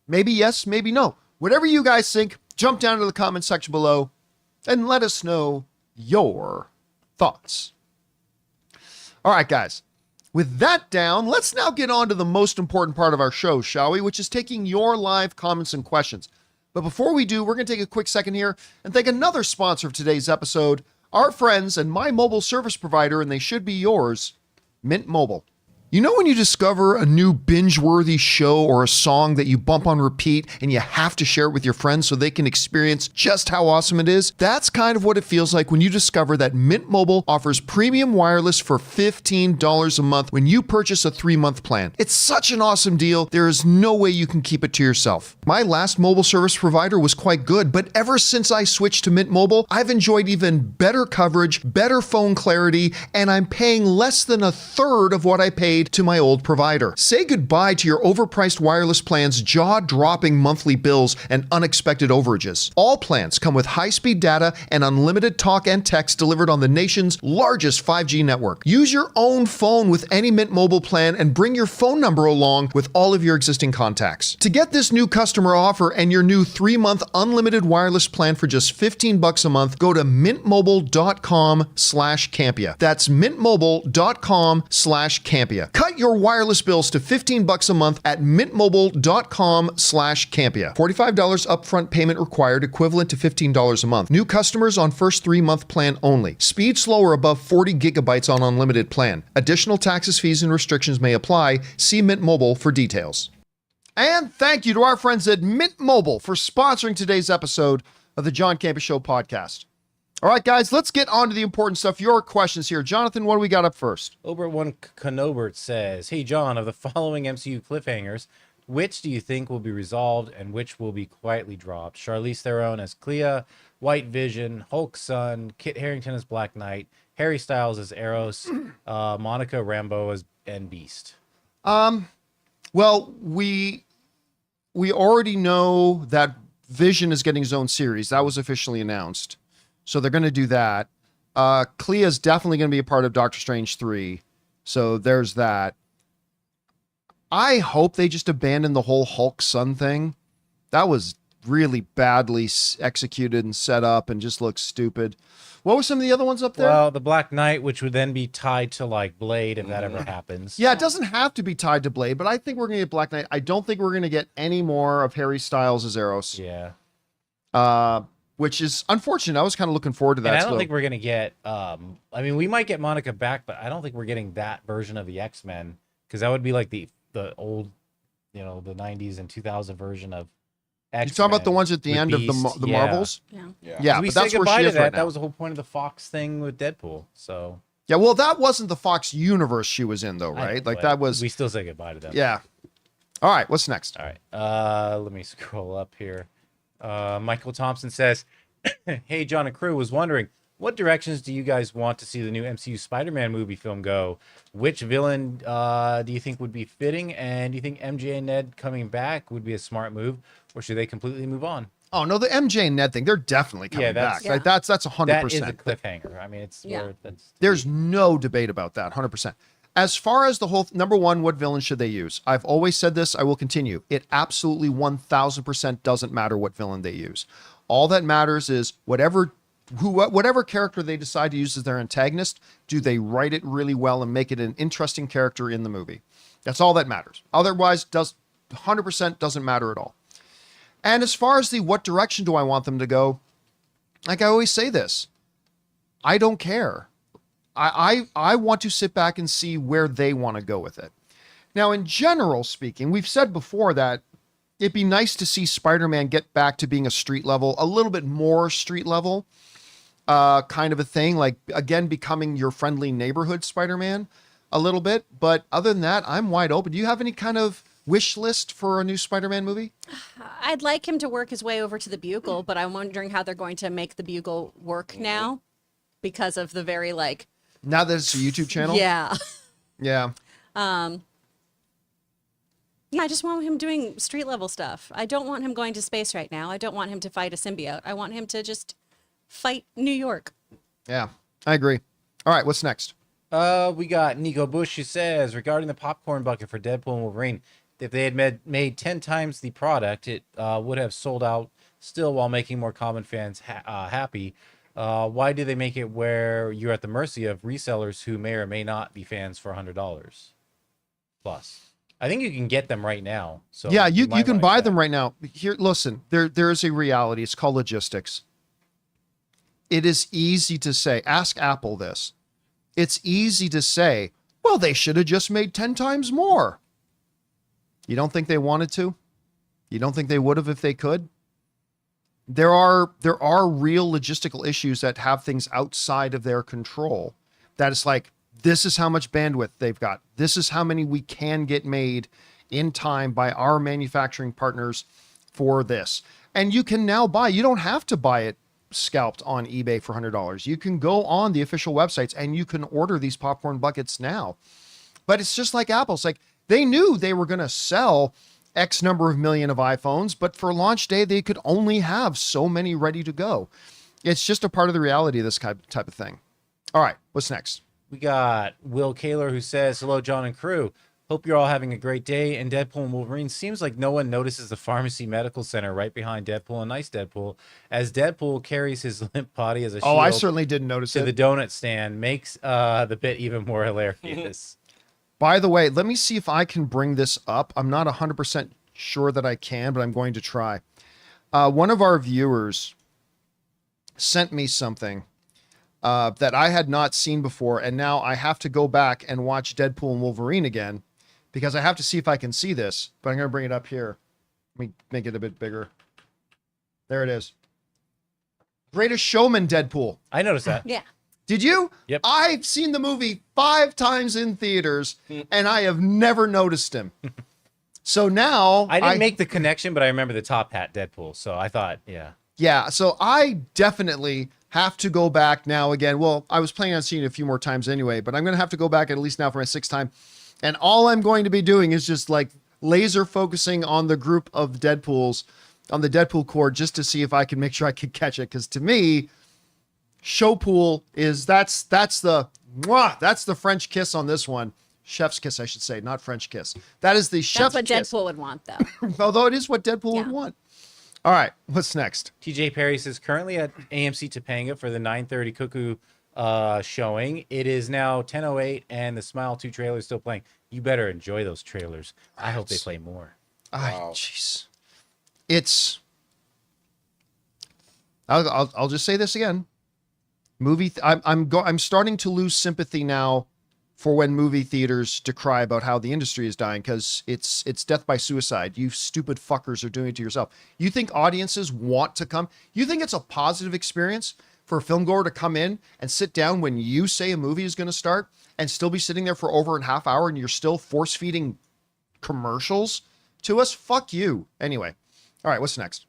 Maybe yes, maybe no. Whatever you guys think, jump down to the comment section below. and let us know your thoughts. All right, guys. With that down, let's now get on to the most important part of our show, shall we? Which is taking your live comments and questions. But before we do, we're going to take a quick second here and thank another sponsor of today's episode, our friends and my mobile service provider, and they should be yours, Mint Mobile. You know when you discover a new binge-worthy show or a song that you bump on repeat and you have to share it with your friends so they can experience just how awesome it is? That's kind of what it feels like when you discover that Mint Mobile offers premium wireless for $15 a month when you purchase a 3-month plan. It's such an awesome deal, there is no way you can keep it to yourself. My last mobile service provider was quite good, but ever since I switched to Mint Mobile, I've enjoyed even better coverage, better phone clarity, and I'm paying less than a third of what I paid to my old provider. Say goodbye to your overpriced wireless plans, jaw-dropping monthly bills, and unexpected overages. All plans come with high-speed data and unlimited talk and text delivered on the nation's largest 5G network. Use your own phone with any Mint Mobile plan and bring your phone number along with all of your existing contacts. To get this new customer offer and your new 3-month unlimited wireless plan for just $15 a month, go to mintmobile.com/Campea. That's mintmobile.com/Campea. Cut your wireless bills to $15 a month at mintmobile.com/Campea. $45 upfront payment required, equivalent to $15 a month. New customers on first 3-month plan only. Speed slower above 40 gigabytes on unlimited plan. Additional taxes, fees, and restrictions may apply. See Mint Mobile for details. And thank you to our friends at Mint Mobile for sponsoring today's episode of the John Campea Show podcast. All right, guys, let's get on to the important stuff. Your questions here. Jonathan, what do we got up first? Obert1 Canobert says, hey, John, of the following MCU cliffhangers, which do you think will be resolved and which will be quietly dropped? Charlize Theron as Clea, White Vision, Hulk Sun, Kit Harington as Black Knight, Harry Styles as Eros, Monica Rambeau as and Beast. Well, we already know that Vision is getting his own series. That was officially announced. So they're going to do that. Clea is definitely going to be a part of Doctor Strange 3. So there's that. I hope they just abandon the whole Hulk Sun thing. That was really badly executed and set up and just looks stupid. What were some of the other ones up there? Well, the Black Knight, which would then be tied to like Blade if that ever happens. Yeah, it doesn't have to be tied to Blade, but I think we're going to get Black Knight. I don't think we're going to get any more of Harry Styles as Eros. Yeah. Which is unfortunate. I was kind of looking forward to that. And I don't think we're going to get, I mean, we might get Monica back, but I don't think we're getting that version of the X-Men, because that would be like the old, the 90s and 2000 version of X-Men. You're talking about the ones at the end of the Marvels? Yeah, we but say that's where goodbye she to is that. right now. That was the whole point of the Fox thing with Deadpool. So yeah, well, that wasn't the Fox universe she was in, though, right? Like that was. We still say goodbye to them. Yeah. All right, what's next? All right. Let me scroll up here. Michael Thompson says, hey, John and crew, was wondering, what directions do you guys want to see the new MCU Spider-Man movie film go? Which villain do you think would be fitting? And do you think MJ and Ned coming back would be a smart move? Or should they completely move on? Oh, no, the MJ and Ned thing, they're definitely coming back. yeah. Like, that's 100%. That is a cliffhanger. I mean, it's where that's... There's no debate about that, 100%. As far as the whole, number one, what villain should they use? I've always said this, I will continue. It absolutely 1000% doesn't matter what villain they use. All that matters is whatever character they decide to use as their antagonist, do they write it really well and make it an interesting character in the movie? That's all that matters. Otherwise, 100% doesn't matter at all. And as far as the what direction do I want them to go, like I always say this, I don't care. I want to sit back and see where they want to go with it. Now, in general speaking, we've said before that it'd be nice to see Spider-Man get back to being a street level, a little bit more street level kind of a thing, like, again, becoming your friendly neighborhood Spider-Man a little bit. But other than that, I'm wide open. Do you have any kind of wish list for a new Spider-Man movie? I'd like him to work his way over to the Bugle, but I'm wondering how they're going to make the Bugle work now because of the very, Now that it's a YouTube channel? Yeah. Yeah. Yeah, I just want him doing street level stuff. I don't want him going to space right now. I don't want him to fight a symbiote. I want him to just fight New York. Yeah, I agree. All right, what's next? We got Nico Bush, who says, regarding the popcorn bucket for Deadpool and Wolverine, if they had made 10 times the product, it would have sold out still while making more common fans happy. Why do they make it where you're at the mercy of resellers who may or may not be fans for $100 plus? I think you can get them right now. So yeah, you might can wanna buy check. them right now. Here, listen, there is a reality. It's called logistics. It is easy to say, ask Apple this. It's easy to say, well, they should have just made 10 times more. You don't think they wanted to? You don't think they would have if they could? There are real logistical issues that have things outside of their control. That is like, this is how much bandwidth they've got. This is how many we can get made in time by our manufacturing partners for this. And you can now buy, you don't have to buy it scalped on eBay for $100. You can go on the official websites and you can order these popcorn buckets now. But it's just like Apple. It's like they knew they were going to sell X number of million of iPhones, but for launch day, they could only have so many ready to go. It's just a part of the reality of this type of thing. All right, what's next? We got Will Kaler who says, hello, John and crew. Hope you're all having a great day. And Deadpool and Wolverine seems like no one notices the pharmacy medical center right behind Deadpool and Nice Deadpool, as Deadpool carries his limp body as a shield Oh, I certainly didn't notice to it. the donut stand, makes the bit even more hilarious. By the way, let me see if I can bring this up. I'm not 100% sure that I can, but I'm going to try. One of our viewers sent me something that I had not seen before, and now I have to go back and watch Deadpool and Wolverine again because I have to see if I can see this, but I'm going to bring it up here. Let me make it a bit bigger. There it is. Greatest Showman Deadpool. I noticed that. Yeah. Did you? Yep. I've seen the movie 5 times in theaters, and I have never noticed him. So now I didn't make the connection, but I remember the top hat Deadpool. So I thought, yeah. Yeah, so I definitely have to go back now again. Well, I was planning on seeing it a few more times anyway, but I'm going to have to go back at least now for my 6th time. And all I'm going to be doing is just like laser focusing on the group of Deadpools, on the Deadpool core, just to see if I can make sure I can catch it. Because to me, Showpool is that's the French kiss on this one. Chef's kiss, I should say, not French kiss. That is the chef's That's what kiss. Deadpool would want, though. Although it is what Deadpool would Yeah. want. All right, what's next? TJ Perry says, currently at AMC Topanga for the 9:30 Cuckoo showing. It is now 10:08 and the Smile 2 trailer is still playing. You better enjoy those trailers. I hope they play more. Wow. Jeez. It's. I'll just say this again. I'm starting to lose sympathy now for when movie theaters decry about how the industry is dying, because it's death by suicide. You stupid fuckers are doing it to yourself. You think audiences want to come? You think it's a positive experience for a film goer to come in and sit down when you say a movie is going to start and still be sitting there for over a half hour and you're still force feeding commercials to us? Fuck you. Anyway. All right, what's next?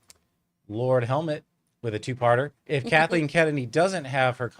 Lord Helmet with a 2-parter. If Kathleen Kennedy doesn't have her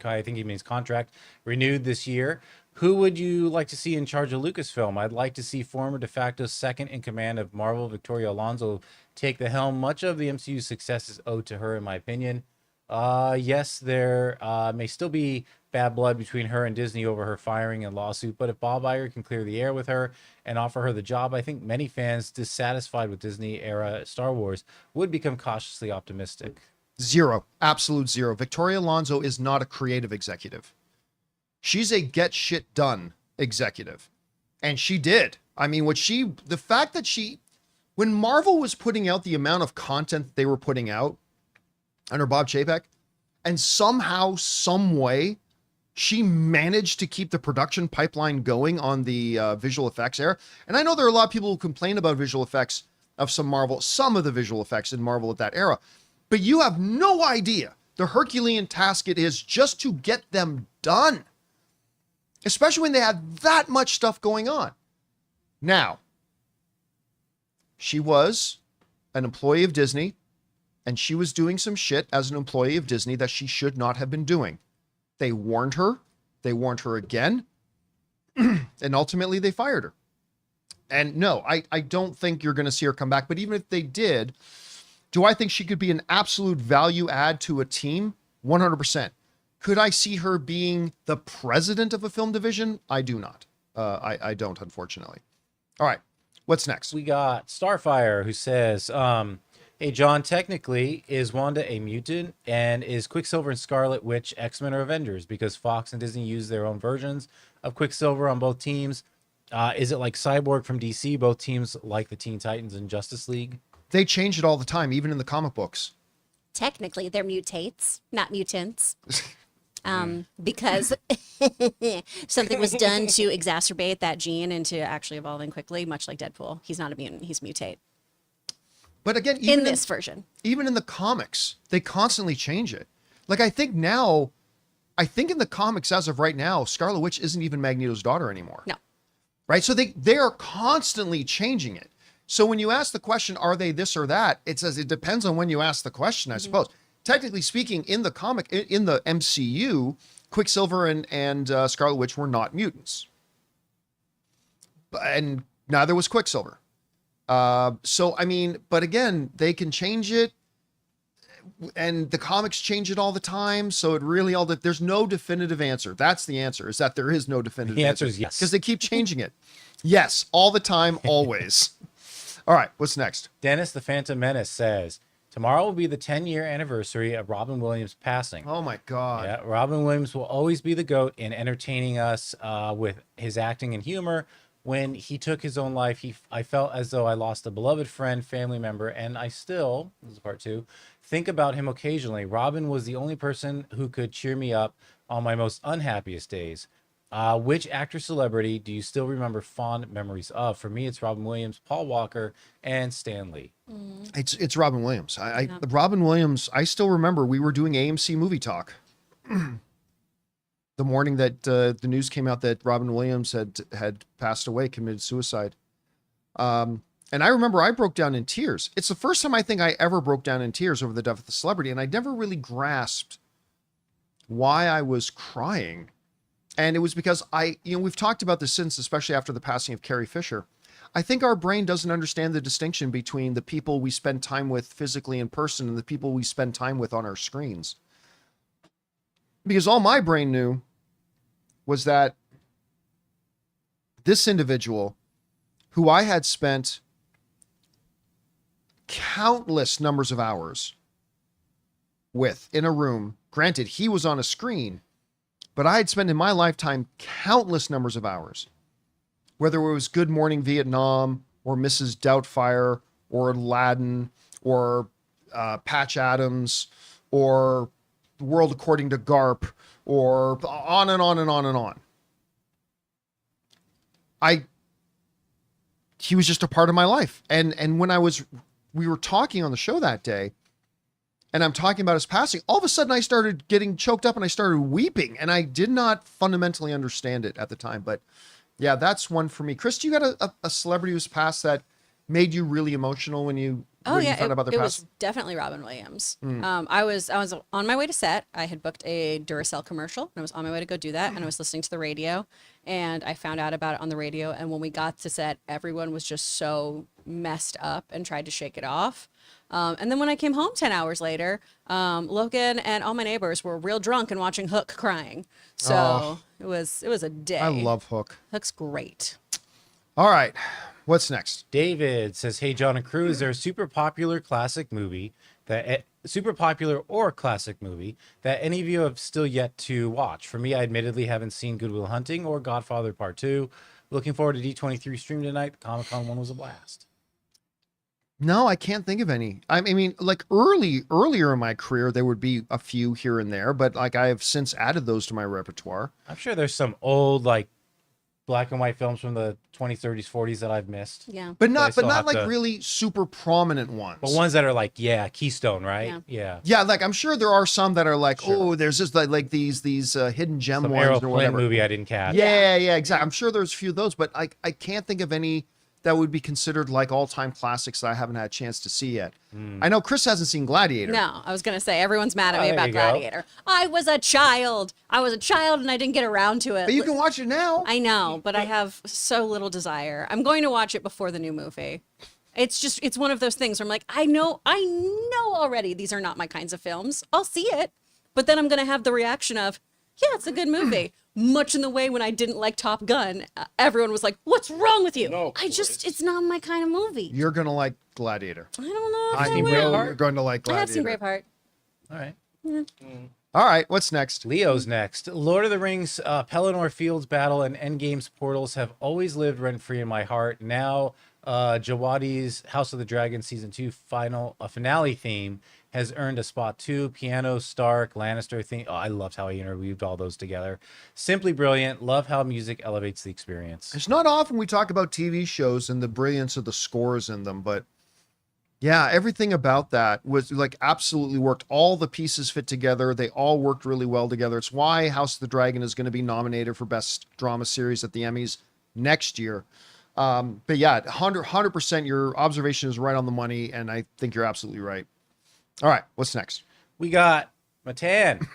I think he means contract renewed this year, who would you like to see in charge of Lucasfilm? I'd like to see former de facto second in command of Marvel, Victoria Alonso, take the helm. Much of the MCU's success is owed to her, in my opinion. Yes, there may still be bad blood between her and Disney over her firing and lawsuit, but if Bob Iger can clear the air with her and offer her the job, I think many fans dissatisfied with Disney era Star Wars would become cautiously optimistic. Zero. Absolute zero. Victoria Alonso is not a creative executive. She's a get shit done executive. And she did. I mean, the fact that when Marvel was putting out the amount of content they were putting out under Bob Chapek, and somehow, some way, she managed to keep the production pipeline going on the visual effects era. And I know there are a lot of people who complain about visual effects of some of the visual effects in Marvel at that era. But you have no idea the Herculean task it is just to get them done. Especially when they had that much stuff going on. Now, she was an employee of Disney, and she was doing some shit as an employee of Disney that she should not have been doing. They warned her. They warned her again. And ultimately, they fired her. And no, I don't think you're going to see her come back. But even if they did, do I think she could be an absolute value add to a team? 100%. Could I see her being the president of a film division? I do not. I don't, unfortunately. All right. What's next? We got Starfire, who says, Hey, John, technically, is Wanda a mutant? And is Quicksilver and Scarlet Witch X-Men or Avengers? Because Fox and Disney use their own versions of Quicksilver on both teams. Is it like Cyborg from DC? Both teams like the Teen Titans and Justice League? They change it all the time, even in the comic books. Technically, they're mutates, not mutants. Because something was done to exacerbate that gene into actually evolving quickly, much like Deadpool. He's not a mutant, he's mutate. But again, In this version. even in the comics, they constantly change it. Like I think in the comics as of right now, Scarlet Witch isn't even Magneto's daughter anymore. No. Right? So they are constantly changing it. So when you ask the question, are they this or that? It says it depends on when you ask the question, I suppose. Technically speaking, in the MCU, Quicksilver and Scarlet Witch were not mutants. And neither was Quicksilver. So, I mean, but again, they can change it. And the comics change it all the time. So it really there's no definitive answer. That's the answer, is that there is no definitive The answer is yes. Because they keep changing it. Yes, all the time, always. All right, what's next? Dennis the Phantom Menace says, tomorrow will be the 10-year anniversary of Robin Williams passing. Oh my God. Yeah, Robin Williams will always be the GOAT in entertaining us with his acting and humor. When he took his own life, I felt as though I lost a beloved friend, family member, and I still, this is part 2, think about him occasionally. Robin was the only person who could cheer me up on my most unhappiest days. Which actor celebrity do you still remember fond memories of? For me, it's Robin Williams, Paul Walker, and Stan Lee. It's Robin Williams. Robin Williams, I still remember we were doing AMC Movie Talk. The morning that the news came out that Robin Williams had passed away, committed suicide. And I remember I broke down in tears. It's the first time I think I ever broke down in tears over the death of the celebrity. And I never really grasped why I was crying. And it was because we've talked about this since, especially after the passing of Carrie Fisher. I think our brain doesn't understand the distinction between the people we spend time with physically in person and the people we spend time with on our screens. Because all my brain knew was that this individual, who I had spent countless numbers of hours with in a room, granted, he was on a screen, but I had spent in my lifetime countless numbers of hours, whether it was Good Morning Vietnam or Mrs. Doubtfire or Aladdin or Patch Adams or The World According to Garp or on and on and on and on. He was just a part of my life. And when we were talking on the show that day, and I'm talking about his passing, all of a sudden I started getting choked up and I started weeping, and I did not fundamentally understand it at the time. But yeah, that's one for me. Chris, do you got a celebrity who's passed that made you really emotional when you found out about their it passing? was definitely Robin Williams. I was on my way to set. I had booked a Duracell commercial, and I was on my way to go do that, and I was listening to the radio, and I found out about it on the radio. And when we got to set, everyone was just so messed up and tried to shake it off. And then when I came home 10 hours later, Logan and all my neighbors were real drunk and watching Hook crying. So it was a day. I love Hook. Hook's great. All right. What's next? David says, hey, John and crew, is there a super popular or classic movie that any of you have still yet to watch? For me, I admittedly haven't seen Good Will Hunting or Godfather Part 2. Looking forward to D23 stream tonight. The Comic-Con one was a blast. No, I can't think of any. I mean, like earlier in my career, there would be a few here and there, but like I have since added those to my repertoire. I'm sure there's some old like black and white films from the 20s, 30s, 40s that I've missed. Yeah. But I not still like have to- really super prominent ones. But ones that are like, yeah, Keystone, right? Yeah. Yeah, like I'm sure there are some that are like, Sure. oh, there's just like these hidden gem Some ones Errol or Flynn whatever. movie I didn't catch. Yeah, exactly. I'm sure there's a few of those, but I can't think of any that would be considered like all-time classics that I haven't had a chance to see yet. I know Chris hasn't seen Gladiator. No, I was going to say, everyone's mad at me there about you go. Gladiator. I was a child and I didn't get around to it. But you can watch it now. I know, but I have so little desire. I'm going to watch it before the new movie. It's one of those things where I'm like, I know already these are not my kinds of films. I'll see it, but then I'm going to have the reaction of, yeah, it's a good movie. much in the way when I didn't like Top Gun, everyone was like, "What's wrong with you?" No, It's not my kind of movie. You're going to like Gladiator. I don't know if I I know will. you're going to like I have seen Gladiator. Braveheart. All right. All right, what's next? Leo's next. Lord of the Rings, Pelennor Fields Battle, and Endgame's portals have always lived rent-free in my heart. Now, Jawadi's House of the Dragon Season 2 finale theme has earned a spot too. Piano, Stark, Lannister theme. Oh, I loved how he interweaved all those together. Simply brilliant. Love how music elevates the experience. It's not often we talk about TV shows and the brilliance of the scores in them, but yeah, everything about that was like absolutely worked. All the pieces fit together. They all worked really well together. It's why House of the Dragon is going to be nominated for Best Drama Series at the Emmys next year. But yeah, 100%, your observation is right on the money, and I think you're absolutely right. All right, what's next? We got Matan.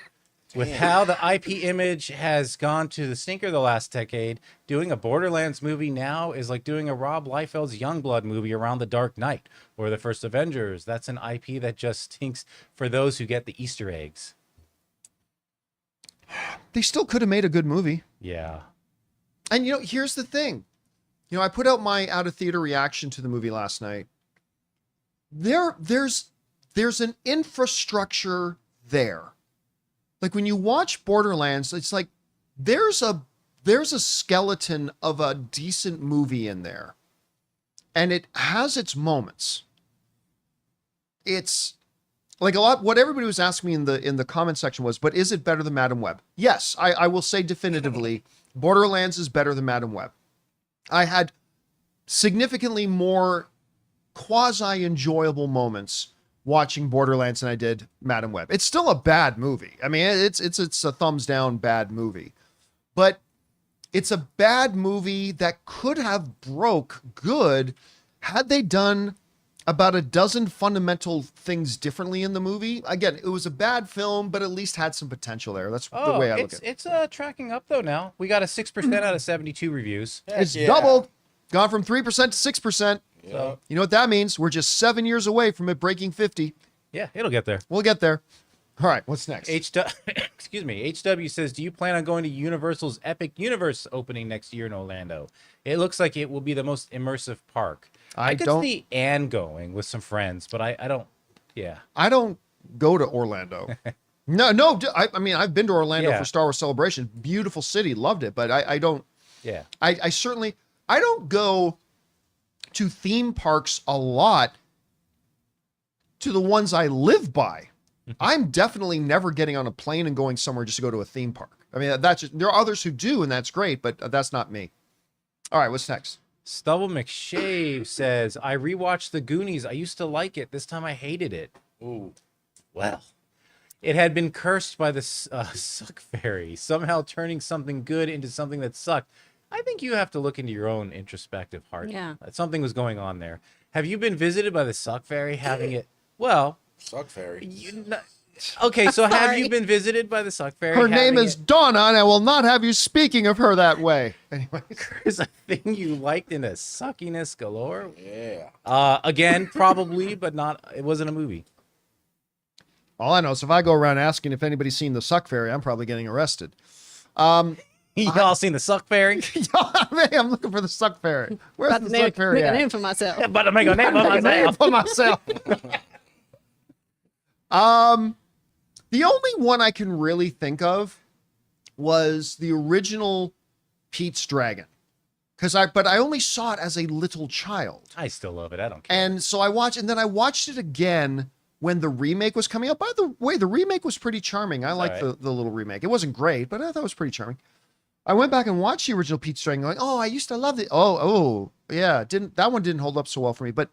With how the IP image has gone to the stinker the last decade, doing a Borderlands movie now is like doing a Rob Liefeld's Youngblood movie around the Dark Knight or the first Avengers. That's an IP that just stinks for those who get the Easter eggs. They still could have made a good movie. Yeah. And here's the thing. I put out my out of theater reaction to the movie last night. There's an infrastructure there. Like when you watch Borderlands, it's like there's a skeleton of a decent movie in there. And it has its moments. It's like a lot what everybody was asking me in the comment section was, but is it better than Madam Web? Yes, I will say definitively Borderlands is better than Madam Web. I had significantly more quasi-enjoyable moments watching Borderlands than I did Madam Web. It's still a bad movie. I mean, it's a thumbs down bad movie. But it's a bad movie that could have broke good had they done about a dozen fundamental things differently in the movie. Again, it was a bad film, but at least had some potential there. That's the way I look at it. It's tracking up though now. We got a 6% out of 72 reviews. It's doubled. Gone from 3% to 6%. So You know what that means? We're just 7 years away from it breaking 50. yeah, it'll get there. We'll get there. All right, what's next? Excuse me. HW says, do you plan on going to Universal's Epic Universe opening next year in Orlando? It looks like it will be the most immersive park. I could see Anne going with some friends, but I don't. Yeah. I don't go to Orlando. No. I mean, I've been to Orlando for Star Wars Celebration. Beautiful city. Loved it. But I don't. Yeah. I certainly. I don't go to theme parks a lot to the ones I live by. I'm definitely never getting on a plane and going somewhere just to go to a theme park. I mean, that's just, there are others who do, and that's great, but that's not me. All right, what's next? Stubble McShave says, I rewatched The Goonies. I used to like it. This time I hated it. Ooh. Well, it had been cursed by the suck fairy, somehow turning something good into something that sucked. I think you have to look into your own introspective heart. Yeah. Something was going on there. Have you been visited by the suck fairy having it? Well, Suck fairy. okay, so have Sorry. you been visited by the suck fairy? Her name having is Donna, and I will not have you speaking of her that way. Anyway. There's a thing you liked in a suckiness galore? Yeah. Again, probably, but not. It wasn't a movie. All I know is if I go around asking if anybody's seen the Suck Fairy, I'm probably getting arrested. Y'all seen the suck fairy? I'm looking for the Suck Fairy. Where's About the to Suck Fairy make a at? name for myself. But to make a name for myself. For myself. The only one I can really think of was the original Pete's Dragon. But I only saw it as a little child. I still love it. I don't care. And so I watched it again when the remake was coming out. By the way, the remake was pretty charming. I liked right. the little remake. It wasn't great, but I thought it was pretty charming. I went back and watched the original Pete's Dragon going, oh, I used to love it. Oh, yeah. That one didn't hold up so well for me. But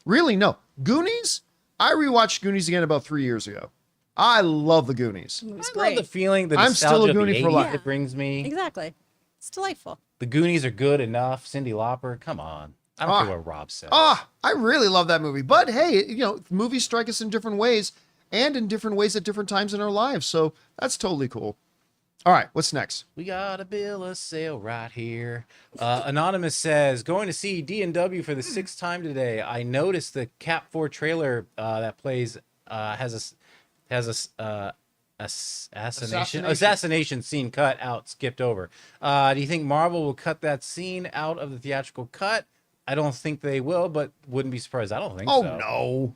really, no. Goonies, I rewatched Goonies again about 3 years ago. I love the Goonies. It was I love great. the feeling, the I'm still a nostalgia of Goonie the for 80s life. it brings me. Exactly. It's delightful. The Goonies are good enough. Cyndi Lauper, come on. I don't care what Rob says. I really love that movie. But hey, movies strike us in different ways and in different ways at different times in our lives. So that's totally cool. All right, what's next? We got a bill of sale right here. Anonymous says, going to see D&W for the 6th time today. I noticed the Cap 4 trailer that plays has a assassination scene cut out, skipped over. Do you think Marvel will cut that scene out of the theatrical cut? I don't think they will, but wouldn't be surprised. I don't think Oh so.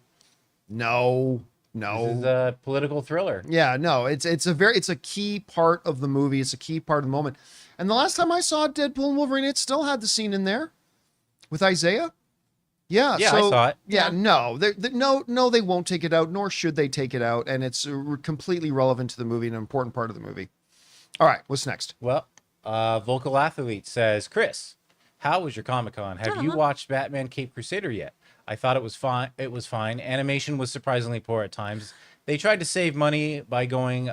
no. This is a political thriller. Yeah, no, it's a key part of the movie. It's a key part of the moment. And the last time I saw Deadpool and Wolverine, it still had the scene in there with Isaiah. Yeah, Yeah, so, I saw it. Yeah, no, no, they won't take it out, nor should they take it out, and it's completely relevant to the movie, and an important part of the movie. All right, what's next? Well, Vocal Athlete says, Chris, how was your Comic-Con? Have you watched Batman Cape Crusader yet? I thought it was fine. Animation was surprisingly poor at times. They tried to save money by going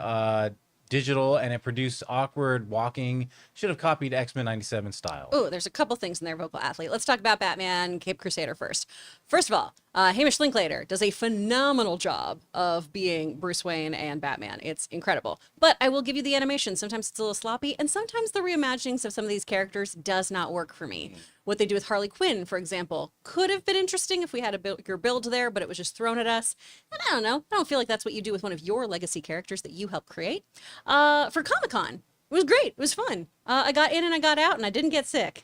digital, and it produced awkward walking. Should have copied X-Men 97 style. Oh, there's a couple things in there, Vocal Athlete. Let's talk about Batman Cape Crusader first. First of all, Hamish Linklater does a phenomenal job of being Bruce Wayne and Batman. It's incredible. But I will give you the animation. Sometimes it's a little sloppy, and sometimes the reimaginings of some of these characters does not work for me. What they do with Harley Quinn, for example, could have been interesting if we had a bigger build there, but it was just thrown at us. And I don't know. I don't feel like that's what you do with one of your legacy characters that you helped create. For Comic-Con, it was great. It was fun. I got in and I got out, and I didn't get sick.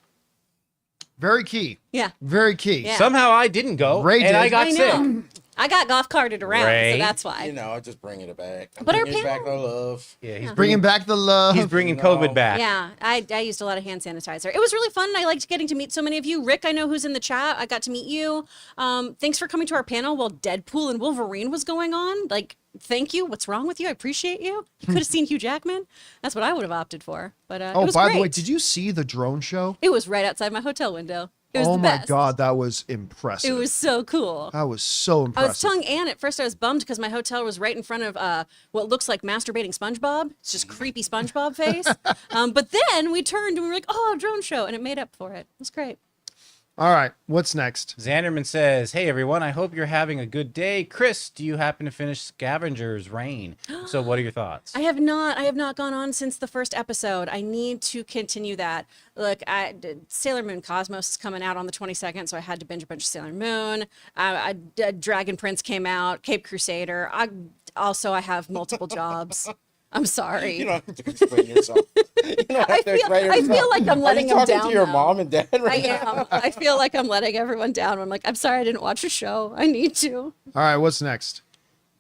Very key. Yeah. Very key. Yeah. Somehow I didn't go, Ray and did. I got I sick. know. I got golf carted around, Ray. so that's why. You know, I just bringing it back. I'm But our bringing back the panel- love. Yeah, he's Bringing back the love. He's bringing COVID back. Yeah, I used a lot of hand sanitizer. It was really fun. I liked getting to meet so many of you. Rick, I know who's in the chat. I got to meet you. Thanks for coming to our panel while Deadpool and Wolverine was going on. Like, thank you. What's wrong with you? I appreciate you. You could have seen Hugh Jackman. That's what I would have opted for. But it Oh, was by great. the way, did you see the drone show? It was right outside my hotel window. It was Oh the my best. God, that was impressive. It was so cool. That was so I impressive. was telling Anne at first I was bummed because my hotel was right in front of what looks like masturbating SpongeBob. It's just creepy SpongeBob face. But then we turned and we were like, oh, drone show. And it made up for it. It was great. All right, what's next? Xanderman says, hey, everyone, I hope you're having a good day. Chris, do you happen to finish Scavenger's Reign? So what are your thoughts? I have not gone on since the first episode. I need to continue that. Look, Sailor Moon Cosmos is coming out on the 22nd, so I had to binge a bunch of Sailor Moon. Dragon Prince came out, Cape Crusader. I have multiple jobs. I'm sorry. You don't have to explain yourself. You don't have to explain I yourself. feel like I'm letting Are them you talking down to your now. mom and dad I right now? am. I feel like I'm letting everyone down. I'm like, I'm sorry I didn't watch a show. I need to. All right, what's next?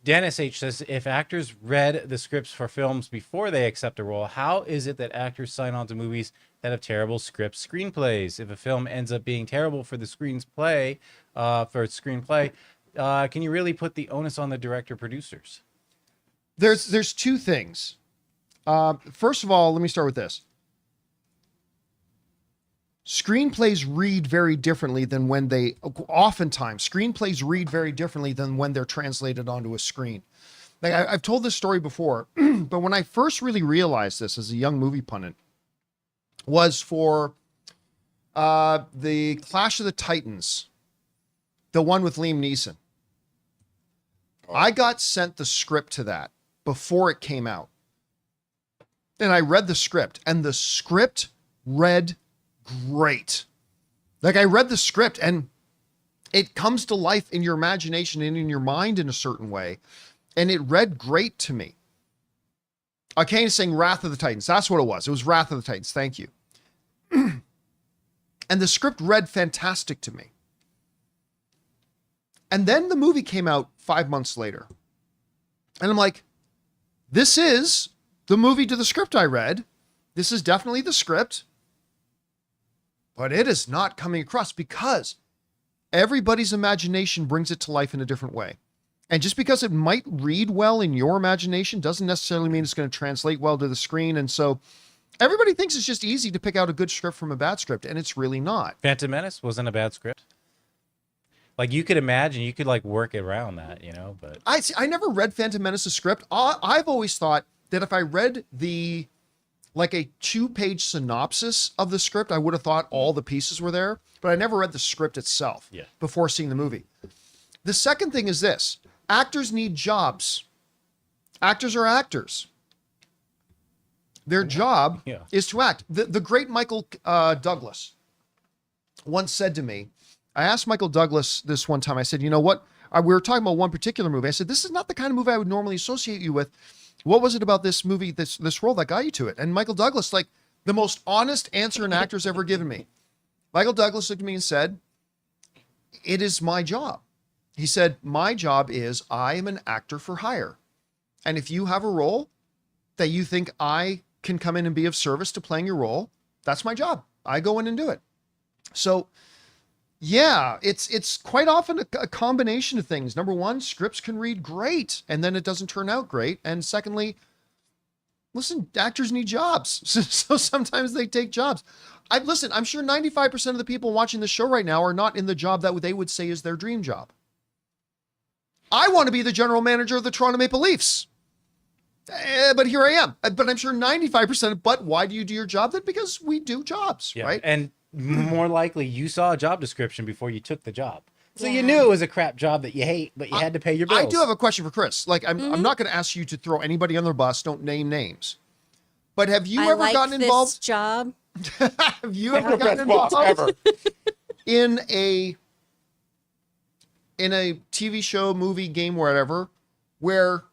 Dennis H says, if actors read the scripts for films before they accept a role, how is it that actors sign on to movies that have terrible scripts, screenplays? If a film ends up being terrible for the screenplay, can you really put the onus on the director producers? There's two things. First of all, let me start with this. Screenplays read very differently than when oftentimes screenplays read very differently than when they're translated onto a screen. Like I've told this story before, but when I first really realized this as a young movie pundit was for the Clash of the Titans, the one with Liam Neeson. I got sent the script to that before it came out. And I read the script, and the script read great. Like I read the script and it comes to life in your imagination and in your mind in a certain way. And it read great to me. Okay, saying Wrath of the Titans. That's what it was. It was Wrath of the Titans. Thank you. And the script read fantastic to me. And then the movie came out 5 months later. And I'm like, this is the movie to the script I read. This is definitely the script. But it is not coming across because everybody's imagination brings it to life in a different way. And just because it might read well in your imagination doesn't necessarily mean it's going to translate well to the screen. And so everybody thinks it's just easy to pick out a good script from a bad script, and it's really not. Phantom Menace wasn't a bad script. Like you could imagine, you could like work around that, you know, but I never read Phantom Menace's script. I've always thought that if I read a 2-page synopsis of the script, I would have thought all the pieces were there, but I never read the script itself before seeing the movie. The second thing is this. Actors need jobs. Actors are actors. Their job is to act. The great Michael Douglas once said to me, I asked Michael Douglas this one time, I said, you know what? We were talking about one particular movie. I said, this is not the kind of movie I would normally associate you with. What was it about this movie, this role that got you to it? And Michael Douglas, like the most honest answer an actor's ever given me. Michael Douglas looked at me and said, "It is my job." He said, "My job is I am an actor for hire. And if you have a role that you think I can come in and be of service to playing your role, that's my job. I go in and do it." So yeah, it's quite often a combination of things. Number one, scripts can read great and then it doesn't turn out great. And secondly, listen, actors need jobs. So sometimes they take jobs. I'm sure 95% of the people watching the show right now are not in the job that they would say is their dream job. I want to be the general manager of the Toronto Maple Leafs. But here I am. But I'm sure 95%. But why do you do your job then? Because we do jobs, right? And more likely you saw a job description before you took the job. So you Yeah. knew it was a crap job that you hate, but you had to pay your bills. I do have a question for Chris. Like, I'm not going to ask you to throw anybody on their bus. Don't name names. But have you I ever like gotten this involved? job. Have you ever Never gotten best boss involved ever. in a TV show, movie, game, whatever, where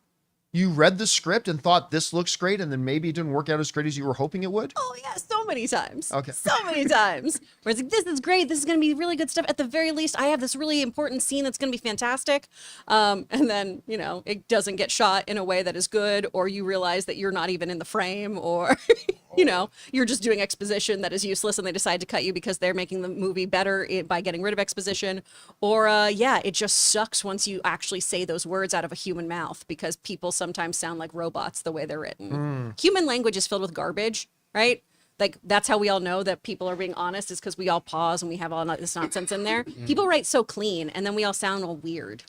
you read the script and thought this looks great, and then maybe it didn't work out as great as you were hoping it would? Oh yeah, so many times. Okay. So many times. Where it's like, this is great. This is going to be really good stuff. At the very least, I have this really important scene that's going to be fantastic. And then, it doesn't get shot in a way that is good, or you realize that you're not even in the frame, or, you're just doing exposition that is useless and they decide to cut you because they're making the movie better by getting rid of exposition. Or, it just sucks once you actually say those words out of a human mouth, because people sometimes sound like robots the way they're written. Human language is filled with garbage, right? Like, that's how we all know that people are being honest, is because we all pause and we have all this nonsense in there. People write so clean, and then we all sound all weird.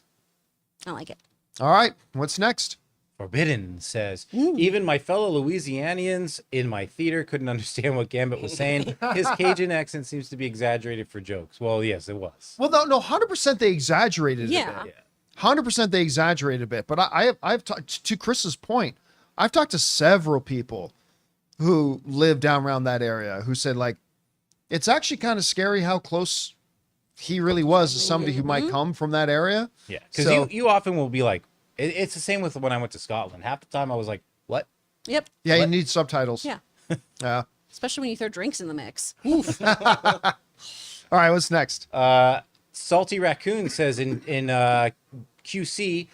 I like it. All right, what's next? Forbidden says, even my fellow Louisianians in my theater couldn't understand what Gambit was saying. His Cajun accent seems to be exaggerated for jokes. Well, yes, it was. Well, no, 100% they exaggerated Yeah. a bit. 100% they exaggerated a bit. But I've talked to Chris's point. I've talked to several people who live down around that area who said, like, it's actually kind of scary how close he really was to somebody who might come from that area. Yeah, because So- you often will be like, it's the same with when I went to Scotland. Half the time I was like, what? Yep. Yeah, you need subtitles. Yeah. Yeah. Especially when you throw drinks in the mix. All right, what's next? Salty Raccoon says in QC,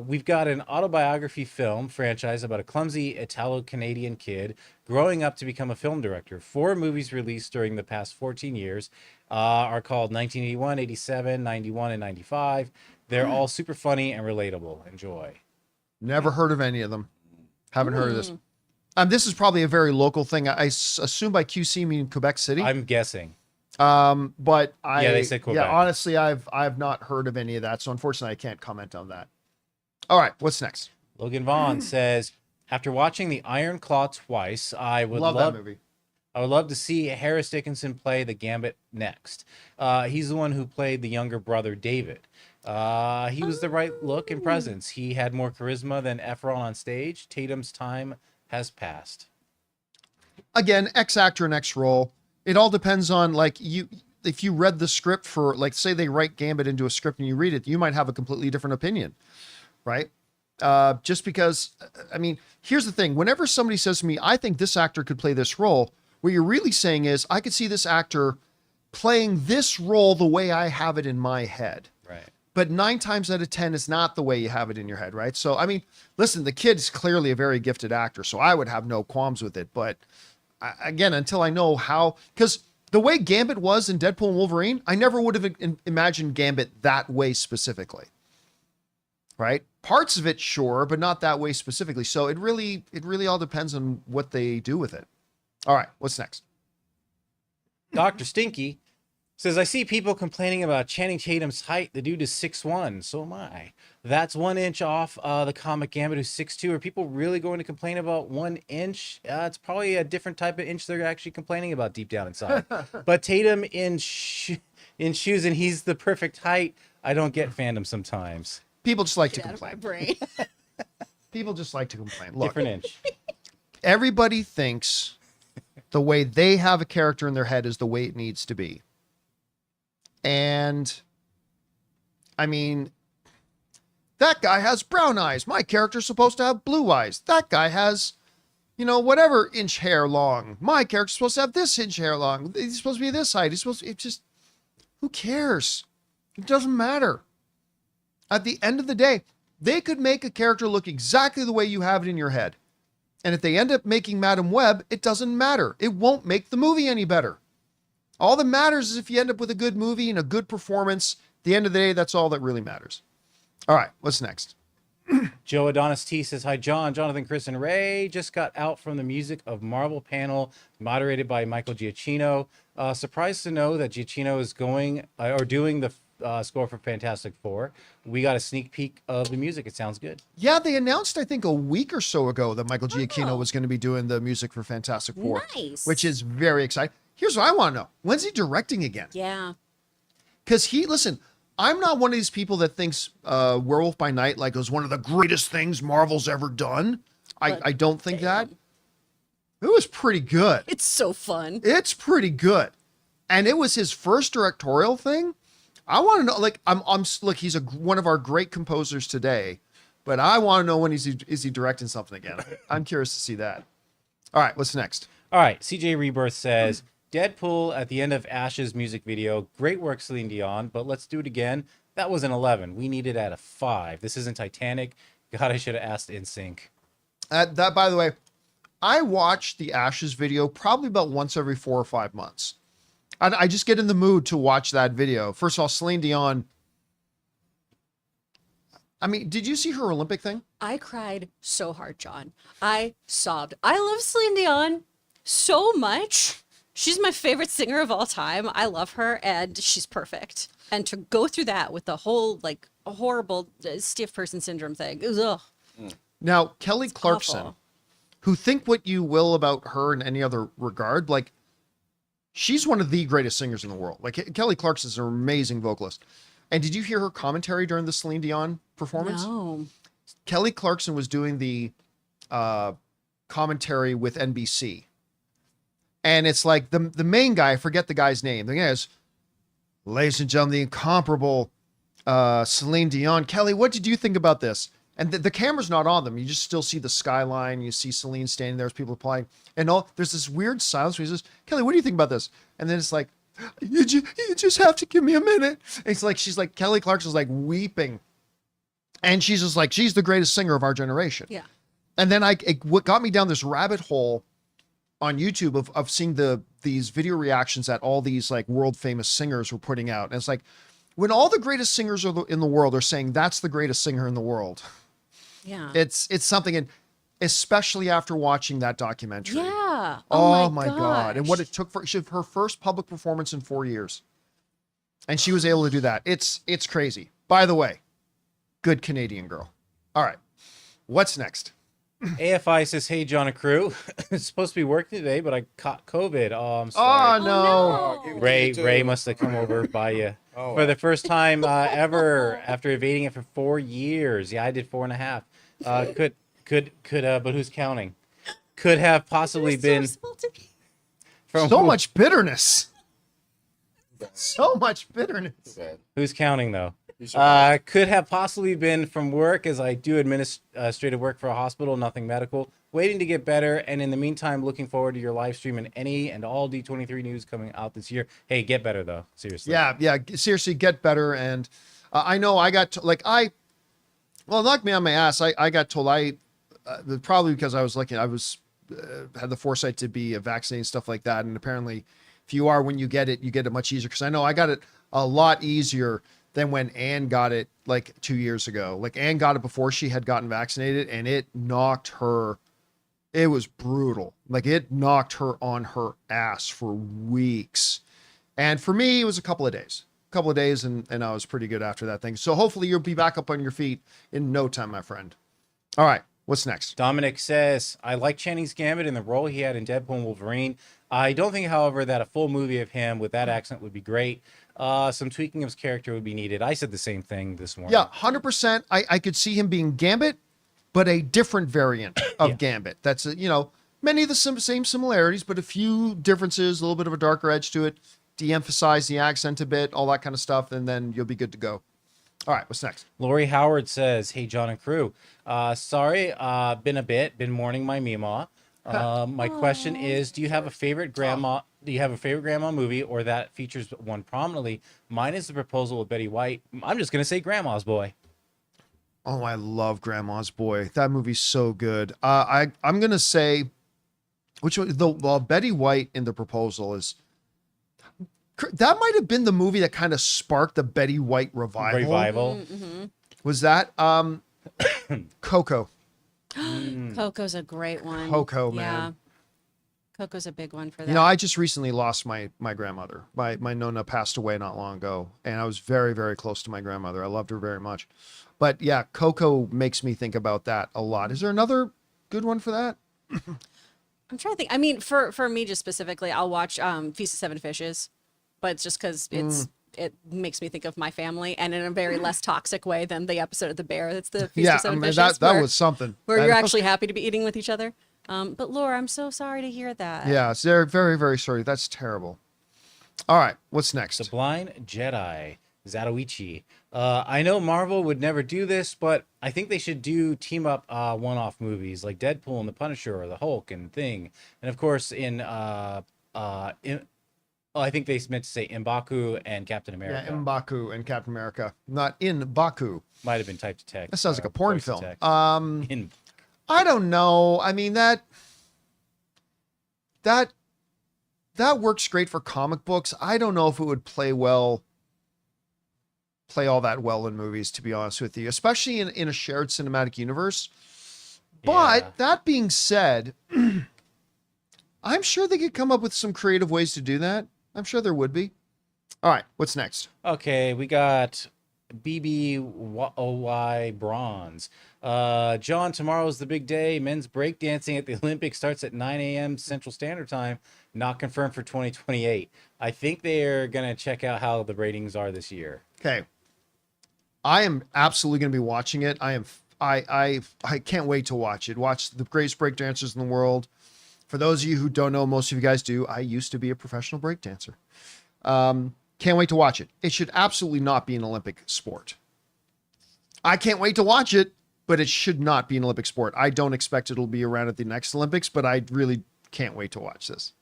we've got an autobiography film franchise about a clumsy Italo-Canadian kid growing up to become a film director. 4 movies released during the past 14 years are called 1981, 87, 91, and 95. They're all super funny and relatable. Enjoy. Never heard of any of them. Haven't heard of this. This is probably a very local thing. I assume by QC you mean Quebec City. I'm guessing. But they said Quebec. Yeah, honestly, I've not heard of any of that, so unfortunately, I can't comment on that. All right, what's next? Logan Vaughn says, after watching The Iron Claw twice, I would Love that movie. I would love to see Harris Dickinson play the Gambit next. He's the one who played the younger brother, David. He was the right look and presence. He had more charisma than Efron on stage. Tatum's time has passed. Again, X actor and X role. It all depends on, like, if you read the script for, like, say they write Gambit into a script and you read it, you might have a completely different opinion, right? Just because, I mean, here's the thing. Whenever somebody says to me, I think this actor could play this role, what you're really saying is, I could see this actor playing this role the way I have it in my head. Right. But 9 times out of 10 is not the way you have it in your head, right? So, I mean, listen, the kid's clearly a very gifted actor, so I would have no qualms with it. But again, until I know how, because the way Gambit was in Deadpool and Wolverine, I never would have imagined Gambit that way specifically, right? Parts of it, sure, but not that way specifically. So it really all depends on what they do with it. All right, what's next? Dr. Stinky says, I see people complaining about Channing Tatum's height. The dude is 6'1", so am I. That's 1 inch off the comic Gambit, who's 6'2". Are people really going to complain about 1 inch? It's probably a different type of inch they're actually complaining about deep down inside. But Tatum in shoes, and he's the perfect height. I don't get fandom sometimes. People just like to Get out of my complain. brain. People just like to complain. Look, Different inch. everybody thinks the way they have a character in their head is the way it needs to be. And I mean, That guy has brown eyes. My character's supposed to have blue eyes. That guy has, whatever inch hair long. My character's supposed to have this inch hair long. He's supposed to be this height. Who cares? It doesn't matter. At the end of the day, they could make a character look exactly the way you have it in your head. And if they end up making Madam Web, it doesn't matter. It won't make the movie any better. All that matters is if you end up with a good movie and a good performance. At the end of the day, that's all that really matters. All right, what's next? Joe Adonis T says, hi, John, Jonathan, Chris, and Ray. Just got out from the Music of Marvel panel moderated by Michael Giacchino. Surprised to know that Giacchino is doing the score for Fantastic Four. We got a sneak peek of the music. It sounds good. Yeah, they announced, I think, a week or so ago that Michael Giacchino was going to be doing the music for Fantastic Four. Nice. Which is very exciting. Here's what I want to know. When's he directing again? Yeah. Because listen, I'm not one of these people that thinks Werewolf by Night like was one of the greatest things Marvel's ever done. I don't think that. It was pretty good. It's so fun. It's pretty good. And it was his first directorial thing. I want to know, like, look, he's one of our great composers today, but I want to know when is he directing something again. I'm curious to see that. All right, what's next? All right, CJ Rebirth says, Deadpool at the end of Ash's music video. Great work, Celine Dion, but let's do it again. That was an 11. We need it at a 5. This isn't Titanic. God, I should have asked NSYNC. That, by the way, I watch the Ashes video probably about once every 4 or 5 months. I just get in the mood to watch that video. First of all, Celine Dion. I mean, did you see her Olympic thing? I cried so hard, John. I sobbed. I love Celine Dion so much. She's my favorite singer of all time. I love her, and she's perfect. And to go through that with the whole, like, horrible stiff person syndrome thing. Ugh. Now, Kelly Clarkson, awful. who think what you will about her in any other regard, like, she's one of the greatest singers in the world. Like, Kelly Clarkson is an amazing vocalist. And did you hear her commentary during the Celine Dion performance? No. Kelly Clarkson was doing the commentary with NBC. And it's like the main guy, I forget the guy's name. The guy is, ladies and gentlemen, the incomparable Celine Dion. Kelly, what did you think about this? And the camera's not on them. You just still see the skyline. You see Celine standing there as people applying. And there's this weird silence where he says, Kelly, what do you think about this? And then it's like, you just have to give me a minute. And it's like, she's like, Kelly Clarkson's like weeping. And she's just like, she's the greatest singer of our generation. Yeah. And then what got me down this rabbit hole on YouTube of seeing these video reactions that all these like world famous singers were putting out. And it's like, when all the greatest singers in the world are saying that's the greatest singer in the world. Yeah. It's something, and especially after watching that documentary. Yeah. Oh my God. And what it took for her first public performance in 4 years. And she was able to do that. It's crazy. By the way, good Canadian girl. All right. What's next? AFI says, hey, John and crew. It's supposed to be working today, but I caught COVID. Oh, I'm sorry. Oh, no. Oh, Ray must have come over by you for the first time ever after evading it for 4 years. Yeah, I did 4.5. But who's counting? Could have possibly been from So much bitterness. So much bitterness. Who's counting though? Could have possibly been from work, as I do administrative work for a hospital, nothing medical. Waiting to get better, and in the meantime, looking forward to your live stream and any and all D23 news coming out this year. Hey, get better though, seriously. Yeah, seriously, get better. And I know I got it knocked me on my ass. I got told probably because I was lucky. I had the foresight to be vaccinated and stuff like that. And apparently, if you are, when you get it much easier. Because I know I got it a lot easier than when Anne got it like 2 years ago. Like Anne got it before she had gotten vaccinated, and it knocked her. It was brutal. Like it knocked her on her ass for weeks. And for me, it was a couple of days. And I was pretty good after that thing. So hopefully you'll be back up on your feet in no time, my friend. All right, what's next? Dominic says, I like Channing's Gambit in the role he had in Deadpool and Wolverine. I don't think, however, that a full movie of him with that accent would be great. Some tweaking of his character would be needed. I said the same thing this morning. Yeah, 100%. I could see him being Gambit, but a different variant of Gambit. That's, many of the same similarities, but a few differences, a little bit of a darker edge to it. De-emphasize the accent a bit, all that kind of stuff, and then you'll be good to go. All right, what's next? Lori Howard says, "Hey, John and crew. Sorry, been mourning my Mima. My question is, do you have a favorite grandma? Do you have a favorite grandma movie or that features one prominently? Mine is The Proposal with Betty White. I'm just gonna say Grandma's Boy. Oh, I love Grandma's Boy. That movie's so good. I'm gonna say, which one? The Betty White in The Proposal is. That might have been the movie that kind of sparked the Betty White revival. Was that Coco? Coco's a great one. Coco, man. Yeah. Coco's a big one for that. You know, I just recently lost my grandmother. My nonna passed away not long ago, and I was very, very close to my grandmother. I loved her very much. But yeah, Coco makes me think about that a lot. Is there another good one for that? I'm trying to think. I mean, for me just specifically, I'll watch Feast of Seven Fishes, but it's just because it makes me think of my family, and in a very less toxic way than the episode of the bear. It's the Feast of Seven Fishes. That was something. Where you're actually happy to be eating with each other. But Laura, I'm so sorry to hear that. Yeah, so they're very, very sorry. That's terrible. All right, what's next? The Blind Jedi, Zatoichi. I know Marvel would never do this, but I think they should do team up one-off movies like Deadpool and the Punisher or the Hulk and Thing. And of course I think they meant to say M'Baku and Captain America. Yeah, M'Baku and Captain America, not in Baku. Might have been typed to text. That sounds like a porn voice to film. text. I don't know. I mean, that works great for comic books. I don't know if it would play all that well in movies, to be honest with you, especially in a shared cinematic universe. But Yeah. that being said, I'm sure they could come up with some creative ways to do that. I'm sure there would be. All right, what's next? Okay, we got BBOY Bronze. John, tomorrow's the big day. Men's breakdancing at the Olympics starts at 9 a.m. Central Standard Time. Not confirmed for 2028. I think they're going to check out how the ratings are this year. Okay. I am absolutely going to be watching it. I can't wait to watch it. Watch the greatest breakdancers in the world. For those of you who don't know, most of you guys do. I used to be a professional breakdancer. Can't wait to watch it. It should absolutely not be an Olympic sport. I can't wait to watch it, but it should not be an Olympic sport. I don't expect it'll be around at the next Olympics, but I really can't wait to watch this.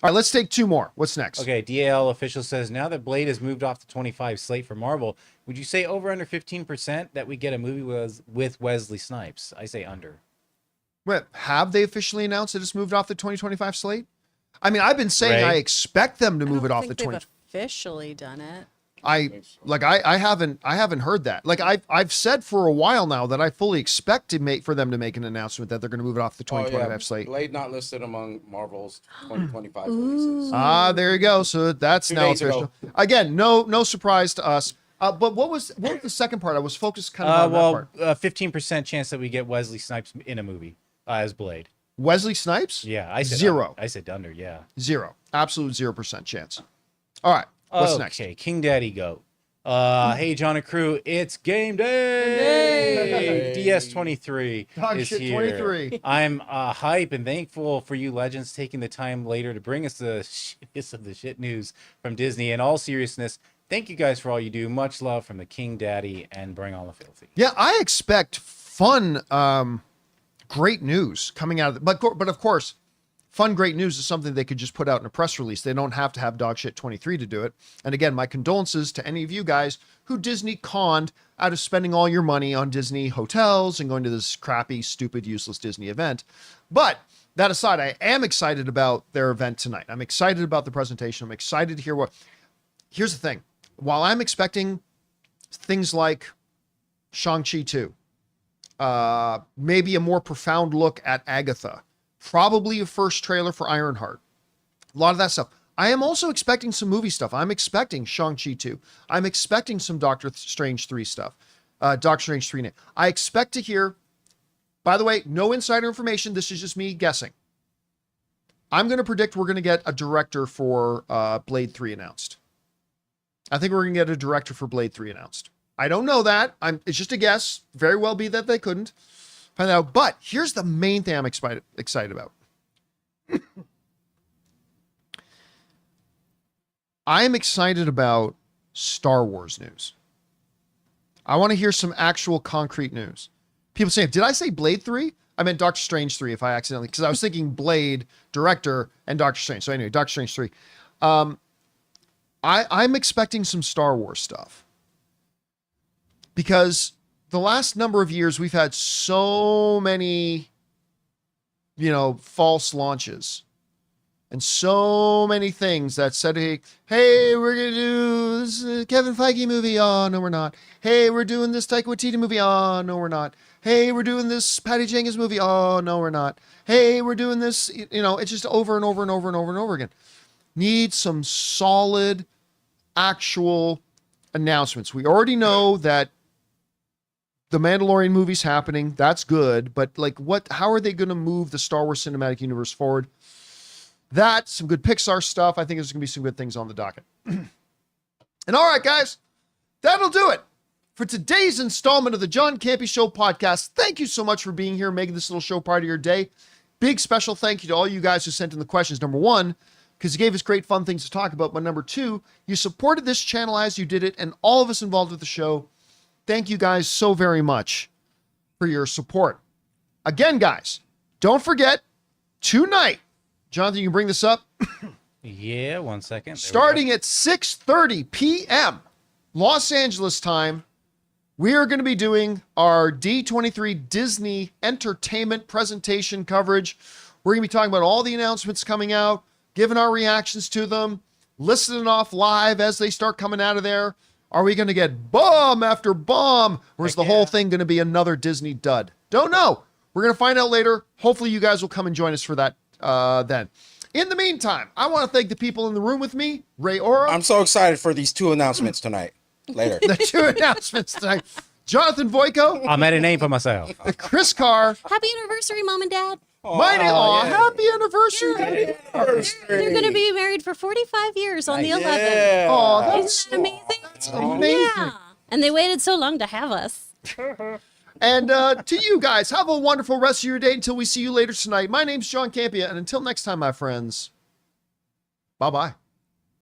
All right, let's take two more. What's next? Okay, DAL official says, now that Blade has moved off the 25 slate for Marvel, would you say over under 15% that we get a movie with Wesley Snipes? I say under. Wait, have they officially announced that it's moved off the 2025 slate? I mean, I've been saying Ray? I expect them to I move don't it off think the they've 20. officially done it. I haven't heard that. Like I've said for a while now that I fully expect for them to make an announcement that they're going to move it off the 2025 slate. Blade not listed among Marvel's 2025 releases. There you go. So that's 2 now days ago. official. Again, no surprise to us. But what was the second part? I was focused kind of on that part. 15% chance that we get Wesley Snipes in a movie as Blade. Wesley Snipes? Yeah, I said Zero. I said under, yeah. Zero. Absolute 0% chance. All right. What's next? Okay, King Daddy Goat. Hey, John and crew, it's game day. DS23 Dog is shit here. 23. I'm hype and thankful for you legends taking the time later to bring us the shittest of the shit news from Disney. In all seriousness, thank you guys for all you do. Much love from the King Daddy and Bring On the Filthy. Yeah, I expect fun, great news coming out of it. But of course, fun, great news is something they could just put out in a press release. They don't have to have Dogshit 23 to do it. And again, my condolences to any of you guys who Disney conned out of spending all your money on Disney hotels and going to this crappy, stupid, useless Disney event. But that aside, I am excited about their event tonight. I'm excited about the presentation. I'm excited to hear what... Here's the thing. While I'm expecting things like Shang-Chi 2, maybe a more profound look at Agatha, probably a first trailer for Ironheart, a lot of that stuff. I am also expecting some movie stuff. I'm expecting Shang-Chi 2. I'm expecting some Doctor Strange 3 stuff. Doctor Strange 3. I expect to hear, by the way, no insider information. This is just me guessing. I'm going to predict we're going to get a director for Blade 3 announced. I think we're going to get a director for Blade 3 announced. I don't know that. It's just a guess. Very well be that they couldn't find out. But here's the main thing I'm excited about. I am excited about Star Wars news. I want to hear some actual concrete news. People saying, did I say Blade 3? I meant Doctor Strange 3 if I accidentally, because I was thinking Blade, director, and Doctor Strange. So anyway, Doctor Strange 3. I'm expecting some Star Wars stuff. Because the last number of years, we've had so many, false launches. And so many things that said, hey, we're going to do this Kevin Feige movie. Oh, no, we're not. Hey, we're doing this Taika Waititi movie. Oh, no, we're not. Hey, we're doing this Patty Jenkins movie. Oh, no, we're not. Hey, we're doing this. It's just over and over and over and over and over again. Need some solid, actual announcements. We already know that the Mandalorian movie's happening. That's good. But how are they going to move the Star Wars cinematic universe forward? That, some good Pixar stuff. I think there's going to be some good things on the docket. And all right, guys, that'll do it for today's installment of the John Campea Show podcast. Thank you so much for being here, making this little show part of your day. Big special thank you to all you guys who sent in the questions. Number one, because you gave us great fun things to talk about. But number two, you supported this channel as you did it, and all of us involved with the show. Thank you guys so very much for your support. Again, guys, don't forget, tonight, Jonathan, you can bring this up. Yeah, 1 second. There Starting at 6:30 p.m. Los Angeles time, we are going to be doing our D23 Disney Entertainment presentation coverage. We're going to be talking about all the announcements coming out, giving our reactions to them, listening off live as they start coming out of there. Are we going to get bomb after bomb? Or is the whole thing going to be another Disney dud? Don't know. We're going to find out later. Hopefully you guys will come and join us for that then. In the meantime, I want to thank the people in the room with me, Ray Ora. I'm so excited for these two announcements tonight. Later. The two announcements tonight. Jonathan Voico. I made a name for myself. Chris Carr. Happy anniversary, Mom and Dad. Happy anniversary. They're going to be married for 45 years on the 11th. Yeah. Oh, that's Isn't that amazing? That's amazing. Yeah. And they waited so long to have us. And to you guys, have a wonderful rest of your day until we see you later tonight. My name's John Campea, and until next time, my friends, bye-bye.